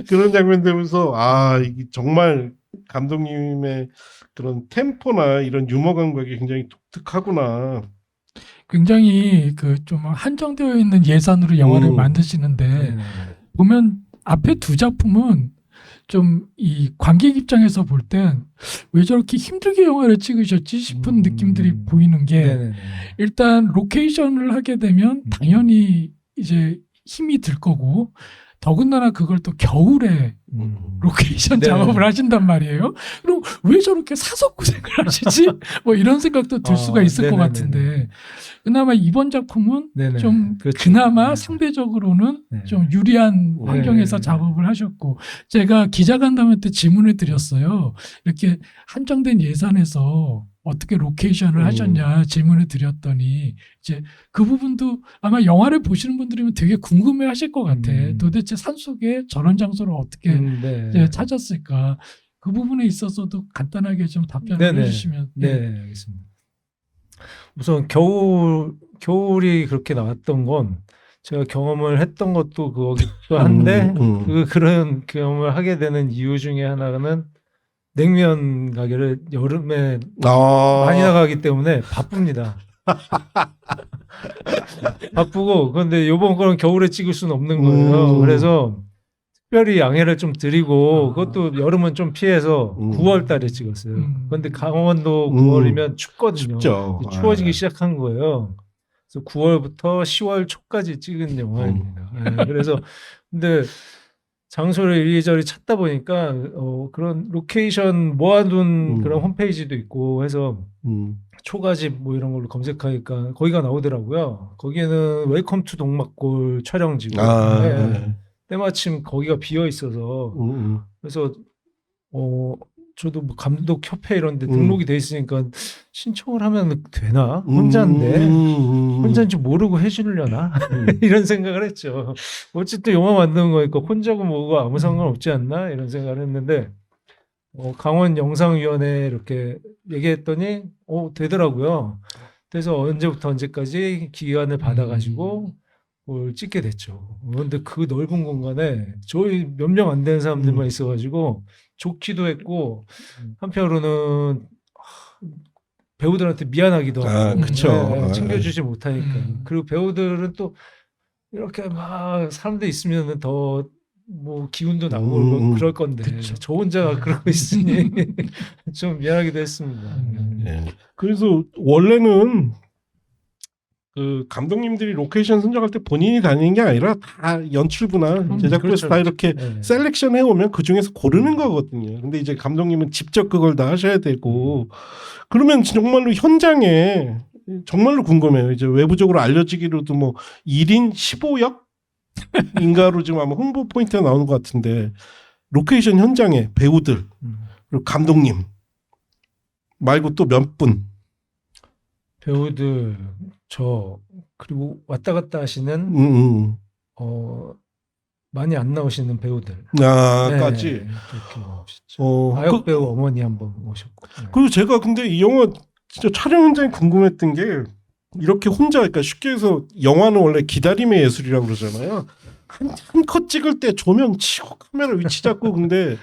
그런 장면 되면서 이게 정말 감독님의 그런 템포나 이런 유머 감각이 굉장히 독특하구나. 굉장히 그 좀 한정되어 있는 예산으로 영화를 만드시는데 보면 앞에 두 작품은 좀 이 관객 입장에서 볼 땐 왜 저렇게 힘들게 영화를 찍으셨지 싶은 느낌들이 보이는 게 일단 로케이션을 하게 되면 당연히 이제 힘이 들 거고 더군다나 그걸 또 겨울에 로케이션 작업을 하신단 말이에요. 그럼 왜 저렇게 사서 고생을 하시지? 뭐 이런 생각도 들 수가 있을 것 같은데 그나마 이번 작품은 좀 그나마 상대적으로는 좀 유리한 환경에서 작업을 하셨고 제가 기자간담회 때 질문을 드렸어요. 이렇게 한정된 예산에서 어떻게 로케이션을 하셨냐 질문을 드렸더니 이제 그 부분도 아마 영화를 보시는 분들이면 되게 궁금해 하실 것 같아. 도대체 산속에 저런 장소를 어떻게 이제 찾았을까. 그 부분에 있어서도 간단하게 좀 답변을 해주시면. 네, 알겠습니다. 우선 겨울이 그렇게 나왔던 건 제가 경험을 했던 것도 그거기도 한데 그런 경험을 하게 되는 이유 중에 하나는 냉면 가게를 여름에 많이 나가기 때문에 바쁩니다. 바쁘고 그런데 이번 거는 겨울에 찍을 수는 없는 거예요. 그래서 특별히 양해를 좀 드리고 그것도 여름은 좀 피해서 9월 달에 찍었어요. 그런데 강원도 9월이면 춥거든요. 춥죠. 추워지기 시작한 거예요. 그래서 9월부터 10월 초까지 찍은 영화입니다. 그래서 근데 장소를 이리저리 찾다 보니까 그런 로케이션 모아둔 그런 홈페이지도 있고 해서 초가집 뭐 이런 걸로 검색하니까 거기가 나오더라고요. 거기에는 웰컴 투 동막골 촬영지고 때마침 거기가 비어 있어서 그래서 저도 뭐 감독 협회 이런 데 등록이 돼 있으니까 신청을 하면 되나? 혼자인지 모르고 해주려나? 이런 생각을 했죠. 어쨌든 영화 만드는 거니까 혼자고 뭐고 아무 상관없지 않나? 이런 생각을 했는데 강원 영상위원회 이렇게 얘기했더니 되더라고요. 그래서 언제부터 언제까지 기간을 받아가지고 걸 찍게 됐죠. 그런데 그 넓은 공간에 저희 몇 명 안 되는 사람들만 있어가지고 좋기도 했고 한편으로는 배우들한테 미안하기도 하고 아, 그쵸. 아, 챙겨주지 못하니까. 음. 그리고 배우들은 또 이렇게 막 사람들 있으면 더 뭐 기운도 나고 그럴 건데 그쵸. 저 혼자 그러고 있으니 좀 미안하기도 했습니다. 예. 그래서 원래는 그 감독님들이 로케이션 선정할 때 본인이 다니는 게 아니라 다 연출부나 제작부에서 그렇죠. 다 이렇게 네. 셀렉션 해오면 그 중에서 고르는 거거든요. 근데 이제 감독님은 직접 그걸 다 하셔야 되고 그러면 정말로 현장에 정말로 궁금해요. 이제 외부적으로 알려지기로도 뭐 1인 15역 인가로 지금 아마 홍보 포인트가 나오는 것 같은데 로케이션 현장에 배우들 그리고 감독님 말고 또 몇 분. 배우들 저 그리고 왔다 갔다 하시는 많이 안 나오시는 배우들 까지. 네, 그렇게 나오셨죠. 아역 그, 배우 어머니 한번 오셨고. 네. 그리고 제가 근데 이 영화 진짜 촬영 현장에 궁금했던 게 이렇게 혼자 그러니까 쉽게 해서 영화는 원래 기다림의 예술이라고 그러잖아요. 한 컷 찍을 때 조명 치고 카메라 위치 잡고 근데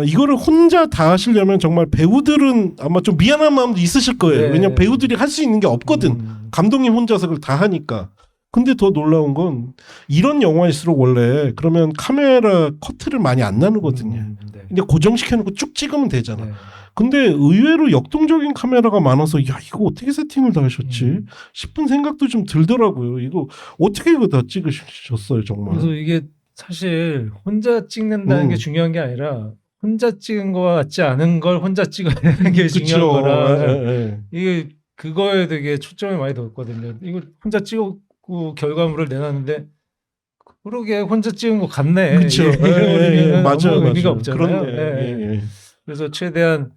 이거를 혼자 다 하시려면 정말 배우들은 아마 좀 미안한 마음도 있으실 거예요. 네. 왜냐면 배우들이 할 수 있는 게 없거든. 감독님 혼자서 그걸 다 하니까. 근데 더 놀라운 건 이런 영화일수록 원래 그러면 카메라 커트를 많이 안 나누거든요. 네. 근데 고정시켜놓고 쭉 찍으면 되잖아. 네. 근데 의외로 역동적인 카메라가 많아서 야 이거 어떻게 세팅을 다 하셨지 싶은 생각도 좀 들더라고요. 이거 어떻게 이거 다 찍으셨어요 정말. 그래서 이게 사실 혼자 찍는다는 게 중요한 게 아니라 혼자 찍은 거와 같지 않은 걸 혼자 찍어야 되는 게 중요한 거라 이게 그거에 되게 초점이 많이 뒀거든요. 이거 혼자 찍었고 결과물을 내놨는데 그러게 혼자 찍은 거 같네. 그렇죠. 맞아요. 아무 의미가 맞아요. 없잖아요. 그런데 예. 그래서 최대한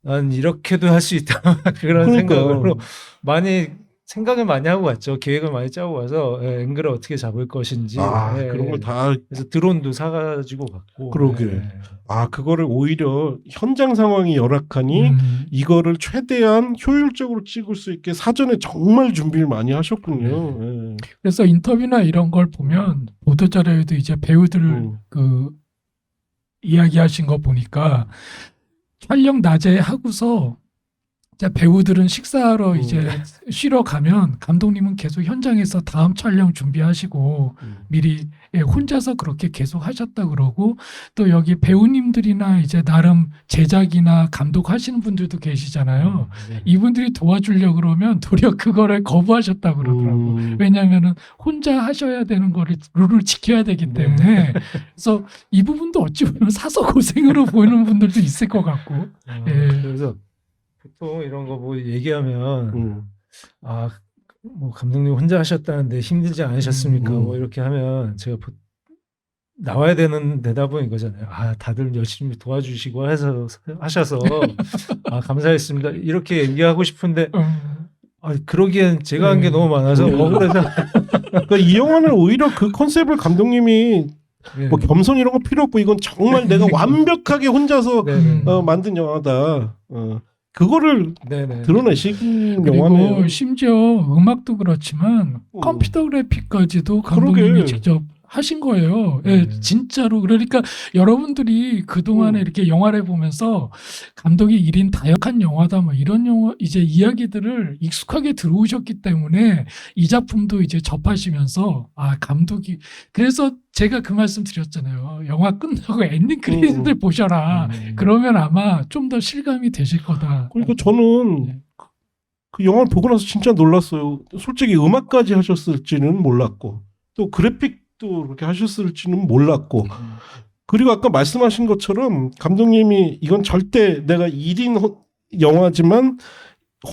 난 이렇게도 할 수 있다 그런 그러니까. 생각으로 많이 생각을 많이 하고 갔죠. 계획을 많이 짜고 가서 앵글을 어떻게 잡을 것인지 그런 걸 다 그래서 드론도 사가지고 갔고 그러게. 그거를 오히려 현장 상황이 열악하니 이거를 최대한 효율적으로 찍을 수 있게 사전에 정말 준비를 많이 하셨군요. 예. 그래서 인터뷰나 이런 걸 보면 보도자료에도 이제 배우들 그 이야기하신 거 보니까 촬영 낮에 하고서 이제 배우들은 식사하러 이제 쉬러 가면 감독님은 계속 현장에서 다음 촬영 준비하시고 미리 혼자서 그렇게 계속 하셨다 그러고 또 여기 배우님들이나 이제 나름 제작이나 감독하시는 분들도 계시잖아요. 이분들이 도와주려고 그러면 도리어 그거를 거부하셨다 그러더라고. 왜냐하면은 혼자 하셔야 되는 거를 룰을 지켜야 되기 때문에 그래서 이 부분도 어찌 보면 사서 고생으로 보이는 분들도 있을 것 같고. 그래서 보통 이런 거 뭐 얘기하면 뭐 감독님 혼자 하셨다는데 힘들지 않으셨습니까? 뭐 이렇게 하면 제가 나와야 되는 대답은 이거잖아요. 다들 열심히 도와주시고 해서 하셔서 감사했습니다. 이렇게 얘기하고 싶은데 그러기엔 제가 한 게 너무 많아서 억울해서 그러니까 이 영화는 오히려 그 컨셉을 감독님이 뭐 겸손 이런 거 필요 없고 이건 정말 내가 완벽하게 혼자서 만든 영화다. 그거를 드러내신 그리고 영화네요. 심지어 음악도 그렇지만 컴퓨터 그래픽까지도 감독님이 직접 하신 거예요. 진짜로. 그러니까 여러분들이 그동안에 이렇게 영화를 보면서 감독이 1인 다역한 영화다 뭐 이런 영화 이제 이야기들을 익숙하게 들어오셨기 때문에 이 작품도 이제 접하시면서 감독이 그래서 제가 그 말씀 드렸잖아요. 영화 끝나고 엔딩 크레딧을 보셔라. 그러면 아마 좀 더 실감이 되실 거다. 그러니까 저는 그 영화를 보고 나서 진짜 놀랐어요. 솔직히 음악까지 하셨을지는 몰랐고 또 그래픽도 그렇게 하셨을지는 몰랐고 그리고 아까 말씀하신 것처럼 감독님이 이건 절대 내가 1인 영화지만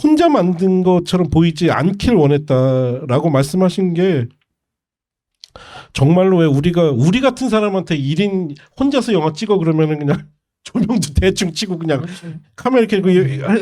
혼자 만든 것처럼 보이지 않길 원했다라고 말씀하신 게 정말로 왜 우리 같은 사람한테 1인 혼자서 영화 찍어 그러면은 그냥 조명도 대충 치고 그냥 카메라 이렇게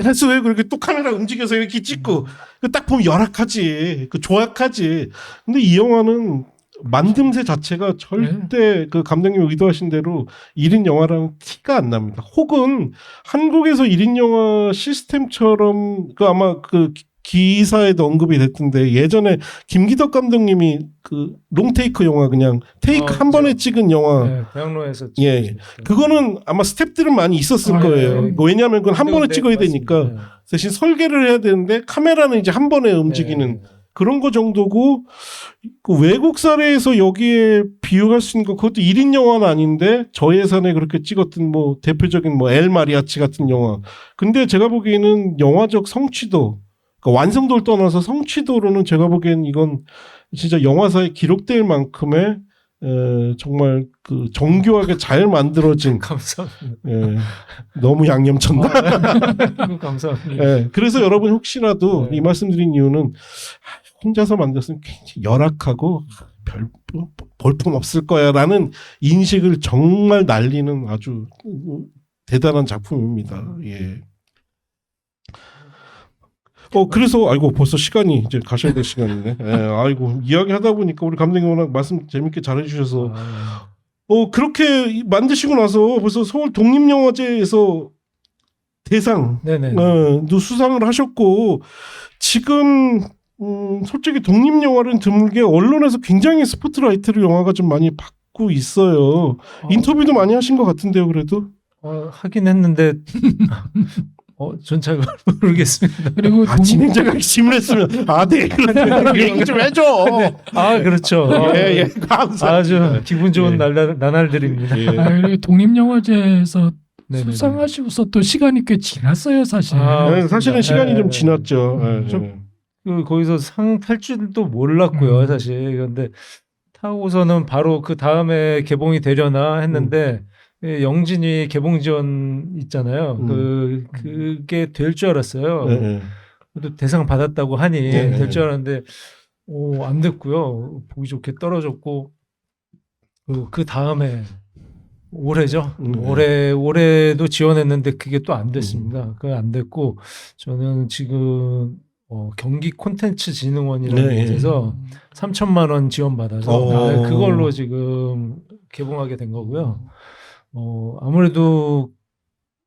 해서 왜 그렇게 또 카메라 움직여서 이렇게 찍고 딱 보면 열악하지 그 조악하지. 근데 이 영화는 만듦새 자체가 절대 그 감독님이 의도하신 대로 1인 영화랑 티가 안 납니다. 혹은 한국에서 1인 영화 시스템처럼 그 아마 그 기사에도 언급이 됐던데 예전에 김기덕 감독님이 그 롱테이크 영화 그냥 테이크 한 번에 찍은 영화 네, 대학로에서 예, 찍었죠. 그거는 아마 스태프들은 많이 있었을 아, 거예요. 예. 왜냐하면 그건 한 번에 네, 찍어야 맞습니다. 되니까 네. 대신 설계를 해야 되는데 카메라는 이제 한 번에 움직이는 네. 그런 거 정도고 그 외국 사례에서 여기에 비유할 수 있는 거 그것도 1인 영화는 아닌데 저예산에 그렇게 찍었던 뭐 대표적인 뭐 엘 마리아치 같은 영화. 근데 제가 보기에는 영화적 성취도 그러니까 완성도를 떠나서 성취도로는 제가 보기엔 이건 진짜 영화사에 기록될 만큼의 정말 그 정교하게 잘 만들어진 감사합니다. 예, 너무 양념 쳤나? 감사합니다. 예, 그래서 여러분 혹시라도 네. 이 말씀드린 이유는 혼자서 만들었으면 굉장히 열악하고 별 볼품 없을 거야라는 인식을 정말 날리는 아주 대단한 작품입니다. 예. 그래서 아이고 벌써 시간이 이제 가셔야 될 시간이네. 예, 아이고 이야기하다 보니까 우리 감독님 워낙 말씀 재밌게 잘해주셔서 그렇게 만드시고 나서 벌써 서울 독립영화제에서 대상 네네. 도 수상을 하셨고 지금 솔직히 독립영화는 드물게 언론에서 굉장히 스포트라이트를 영화가 좀 많이 받고 있어요. 인터뷰도 많이 하신 것 같은데요, 그래도. 하긴 했는데 전 잘 모르겠습니다. 그리고 진행자가 질문했으면 네 그러면 얘기 좀 해줘. 그렇죠. 예, 감사합니다. 아주 기분 좋은 예. 나날들입니다. 예. 그리고 독립영화제에서 네네네. 수상하시고서 또 시간이 꽤 지났어요, 사실. 네, 사실은 시간이 네, 좀 네. 지났죠. 예, 좀 예. 거기서 상 탈 줄도 몰랐고요, 사실. 그런데 타고서는 바로 그 다음에 개봉이 되려나 했는데 영진이 개봉 지원 있잖아요. 그게 될 줄 알았어요. 예, 예. 그래도 대상 받았다고 하니 네. 될 줄 알았는데 안 됐고요. 보기 좋게 떨어졌고 그 다음에 올해죠. 올해도 지원했는데 그게 또 안 됐습니다. 그게 안 됐고 저는 지금 경기 콘텐츠진흥원이라는 네. 곳에서 3천만 원 지원받아서 그걸로 지금 개봉하게 된 거고요. 아무래도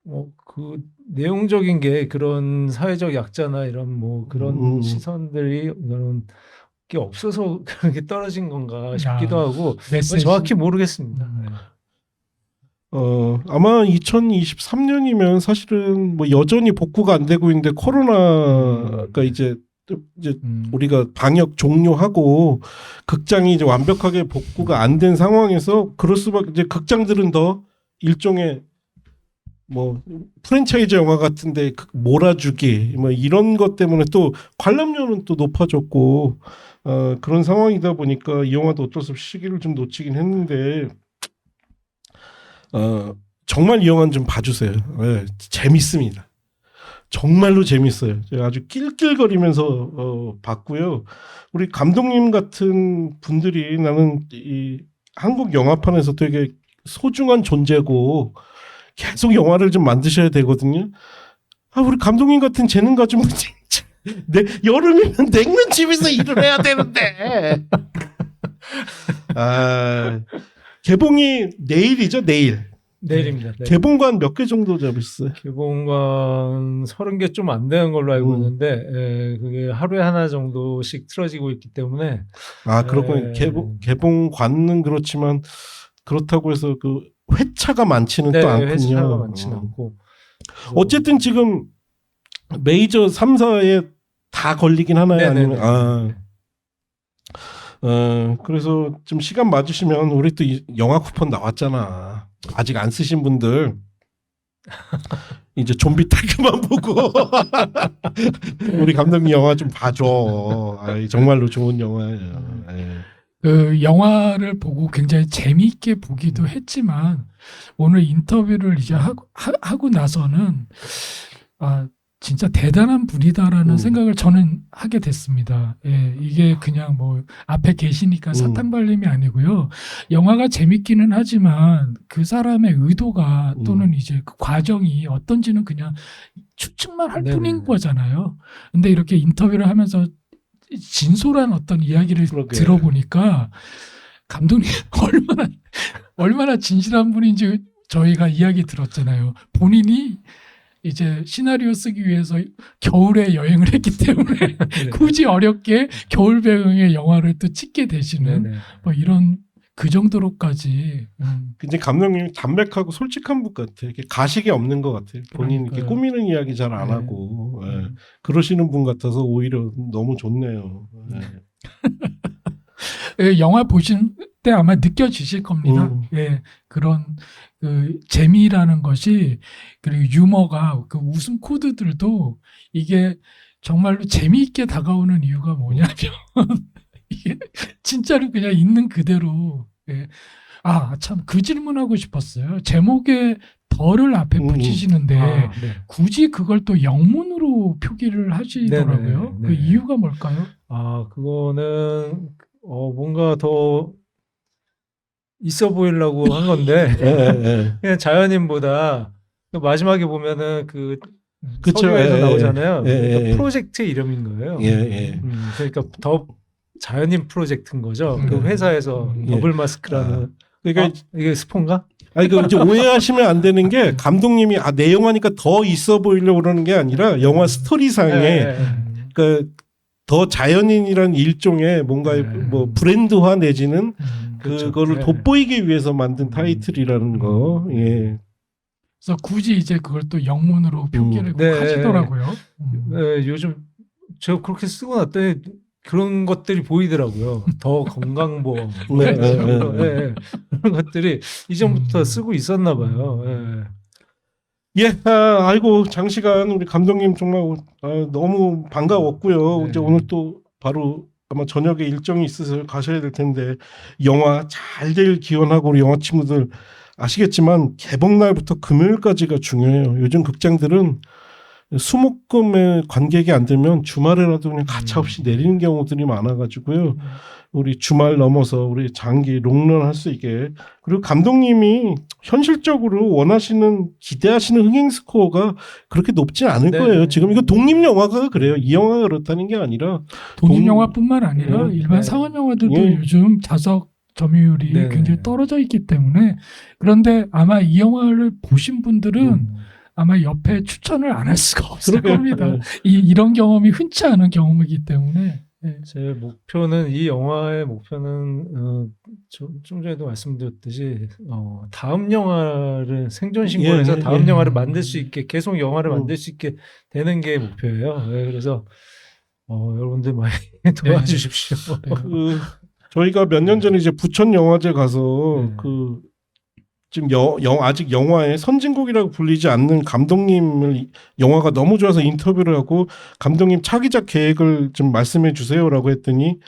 그 내용적인 게 그런 사회적 약자나 이런 뭐 그런 시선들이 이런 게 없어서 그렇게 떨어진 건가 싶기도 하고 메시지. 정확히 모르겠습니다. 아마 2023년이면 사실은 뭐 여전히 복구가 안 되고 있는데 코로나가 이제 우리가 방역 종료하고 극장이 이제 완벽하게 복구가 안 된 상황에서 그럴 수밖에 이제 극장들은 더 일종의 뭐 프랜차이즈 영화 같은데 몰아주기 뭐 이런 것 때문에 또 관람료는 또 높아졌고 그런 상황이다 보니까 이 영화도 어쩔 수 없이 시기를 좀 놓치긴 했는데 정말 이 영화는 좀 봐주세요. 네, 재밌습니다. 정말로 재밌어요. 제가 아주 낄낄거리면서 봤고요. 우리 감독님 같은 분들이 나는 이 한국 영화판에서 되게 소중한 존재고 계속 영화를 좀 만드셔야 되거든요. 우리 감독님 같은 재능 가지고 여름이면 냉면집에서 일을 해야 되는데. 개봉이 내일이죠, 내일. 내일입니다. 네. 개봉관 몇 개 정도 잡으셨어요? 개봉관 30개 좀 안 되는 걸로 알고 있는데 그게 하루에 하나 정도씩 틀어지고 있기 때문에 그렇군요. 개봉관은 그렇지만 그렇다고 해서 그 회차가 많지는 또 않군요. 회차가 많지는 않고 어쨌든 지금 메이저 3사에 다 걸리긴 하나요? 네네네. 아니면 그래서 좀 시간 맞으시면 우리 또 영화 쿠폰 나왔잖아. 아직 안 쓰신 분들 이제 좀비 타그만 보고 우리 감독님 영화 좀 봐줘. 정말로 좋은 영화예요. 그 영화를 보고 굉장히 재미있게 보기도 했지만 오늘 인터뷰를 이제 하고 나서는 진짜 대단한 분이다라는 생각을 저는 하게 됐습니다. 예, 이게 그냥 뭐 앞에 계시니까 사탕 발림이 아니고요. 영화가 재밌기는 하지만 그 사람의 의도가 또는 이제 그 과정이 어떤지는 그냥 추측만 할 뿐인 거잖아요. 근데 이렇게 인터뷰를 하면서 진솔한 어떤 이야기를 들어보니까 감독님 얼마나 진실한 분인지 저희가 이야기 들었잖아요. 본인이 이제 시나리오 쓰기 위해서 겨울에 여행을 했기 때문에 네. 굳이 어렵게 겨울 배경의 영화를 또 찍게 되시는 네네. 뭐 이런 그 정도로까지 굉장히 감독님이 담백하고 솔직한 분 같아. 이렇게 가식이 없는 것 같아. 본인 이렇게 그러니까요. 꾸미는 이야기 잘 안 네. 하고 그러시는 분 같아서 오히려 너무 좋네요. 예, 영화 보실 때 아마 느껴지실 겁니다. 예, 그런 그 재미라는 것이 그리고 유머가 그 웃음 코드들도 이게 정말로 재미있게 다가오는 이유가 뭐냐면 이게 진짜로 그냥 있는 그대로 예. 아, 참 그 질문하고 싶었어요. 제목에 덜을 앞에 붙이시는데 아, 네. 굳이 그걸 또 영문으로 표기를 하시더라고요. 네네, 그 네. 이유가 뭘까요? 아, 그거는 뭔가 더 있어 보이려고 한 건데 그냥 자연인보다 마지막에 보면은 그 그쵸, 서류에서 예, 나오잖아요. 예, 그러니까 예. 프로젝트 이름인 거예요. 예. 그러니까 더 자연인 프로젝트인 거죠. 그 네. 회사에서 예. 더블 마스크라는 그러니까 이게 스폰가? 아니 그 이제 오해하시면 안 되는 게 감독님이 내 영화니까 더 있어 보이려고 그러는 게 아니라 영화 스토리상에 네. 그 더 자연인이라는 일종의 뭔가 뭐 브랜드화 내지는 그렇죠. 그거를 네. 돋보이기 위해서 만든 타이틀이라는 거. 예. 그래서 굳이 이제 그걸 또 영문으로 표기를 꼭 네. 하시더라고요. 네, 요즘 제가 그렇게 쓰고 났더니 그런 것들이 보이더라고요. 더 건강보험 네, 그런 그런 것들이 이전부터 쓰고 있었나 봐요. 예, 아이고 장시간 우리 감독님 정말 너무 반가웠고요. 네. 이제 오늘 또 바로 아마 저녁에 일정이 있으셔서 가셔야 될 텐데 영화 잘 될 기원하고 우리 영화 친구들 아시겠지만 개봉 날부터 금요일까지가 중요해요. 요즘 극장들은 수목금에 관객이 안 되면 주말에라도 그냥 가차없이 내리는 경우들이 많아가지고요. 우리 주말 넘어서 우리 장기 롱런 할 수 있게 그리고 감독님이 현실적으로 원하시는 기대하시는 흥행 스코어가 그렇게 높진 않을 네. 거예요. 지금 이거 독립 영화가 그래요. 이 영화가 그렇다는 게 아니라 독립 영화뿐만 아니라 일반 네. 상업 영화들도 예. 요즘 자석 점유율이 네. 굉장히 떨어져 있기 때문에 그런데 아마 이 영화를 보신 분들은 아마 옆에 추천을 안 할 수가 없을 겁니다. 이런 경험이 흔치 않은 경험이기 때문에 제 목표는 이 영화의 목표는 좀 전에도 말씀드렸듯이 다음 영화를 생존 신고해서 예, 다음 예. 영화를 만들 수 있게 계속 영화를 만들 수 있게 되는 게 목표예요. 네, 그래서 여러분들 많이 도와주십시오. 저희가 몇 년 전에 이제 부천 영화제 가서 그 지금 아직 영화의 선진국이라고 불리지 않는 감독님을 영화가 너무 좋아서 인터뷰를 하고 감독님 차기작 계획을 좀 말씀해 주세요라고 했더니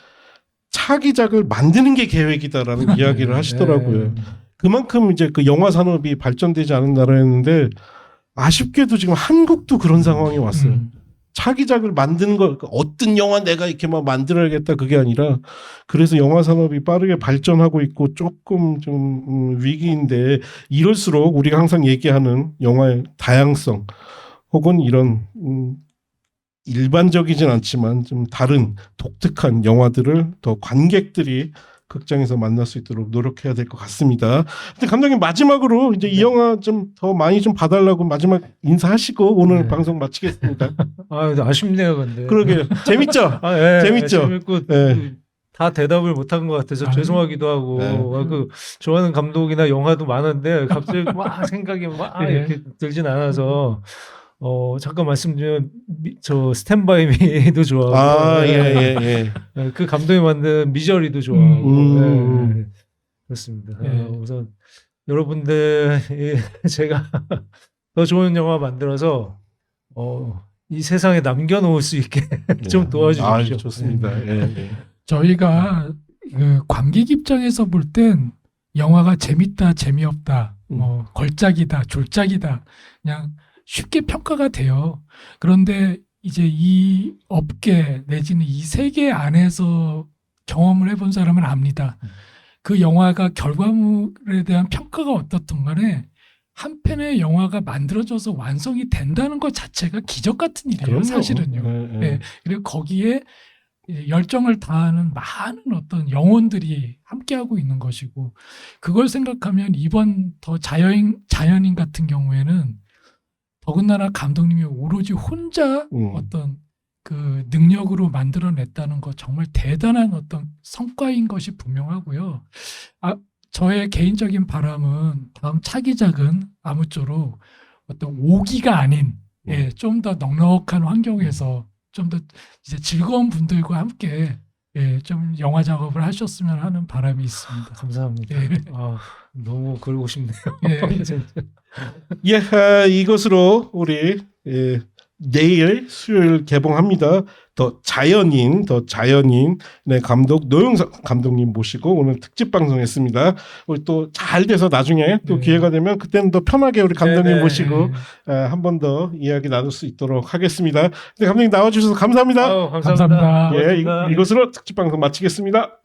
차기작을 만드는 게 계획이다라는 이야기를 하시더라고요. 그만큼 이제 그 영화 산업이 발전되지 않은 나라였는데 아쉽게도 지금 한국도 그런 상황이 왔어요. 차기작을 만드는 거 어떤 영화 내가 이렇게 막 만들어야겠다 그게 아니라 그래서 영화 산업이 빠르게 발전하고 있고 조금 좀 위기인데 이럴수록 우리가 항상 얘기하는 영화의 다양성 혹은 이런 일반적이진 않지만 좀 다른 독특한 영화들을 더 관객들이 극장에서 만날 수 있도록 노력해야 될 것 같습니다. 근데 감독님 마지막으로 이제 이 영화 좀 더 많이 좀 봐달라고 마지막 인사하시고 오늘 방송 마치겠습니다. 아쉽네요, 근데. 그러게요. 재밌죠? 재밌죠? 재밌고 다 대답을 못한 것 같아서 죄송하기도 하고 그 좋아하는 감독이나 영화도 많은데 갑자기 막 생각이 막 이렇게 들진 않아서 잠깐 말씀드리면 저 스탠바이 미도 좋아하고 그 감독이 만든 미저리도 좋아하고 그렇습니다. 우선 여러분들 제가 더 좋은 영화 만들어서 이 세상에 남겨놓을 수 있게 좀 도와주십시오. 좋습니다. 저희가 그 관객 입장에서 볼 땐 영화가 재밌다, 재미없다, 뭐 걸작이다, 졸작이다, 그냥 쉽게 평가가 돼요. 그런데 이제 이 업계 내지는 이 세계 안에서 경험을 해본 사람은 압니다. 그 영화가 결과물에 대한 평가가 어떻든 간에 한 편의 영화가 만들어져서 완성이 된다는 것 자체가 기적 같은 일이에요. 그럼요. 사실은요. 그리고 거기에 열정을 다하는 많은 어떤 영혼들이 함께하고 있는 것이고 그걸 생각하면 이번 더 자연인 같은 경우에는 더 더군다나 감독님이 오로지 혼자 어떤 그 능력으로 만들어냈다는 거 정말 대단한 어떤 성과인 것이 분명하고요. 저의 개인적인 바람은 다음 차기작은 아무쪼록 어떤 오기가 아닌 좀 더 넉넉한 환경에서 좀 더 이제 즐거운 분들과 함께 좀 영화 작업을 하셨으면 하는 바람이 있습니다. 감사합니다. 너무 그러고 싶네요. 예, 이것으로 우리 내일 수요일 개봉합니다. 더 자연인의 감독 노영석 감독님 모시고 오늘 특집 방송했습니다. 우리 또 잘 돼서 나중에 또 기회가 되면 그때는 더 편하게 우리 감독님 모시고 한 번 더 이야기 나눌 수 있도록 하겠습니다. 네, 감독님 나와주셔서 감사합니다. 감사합니다. 예, 이것으로 특집 방송 마치겠습니다.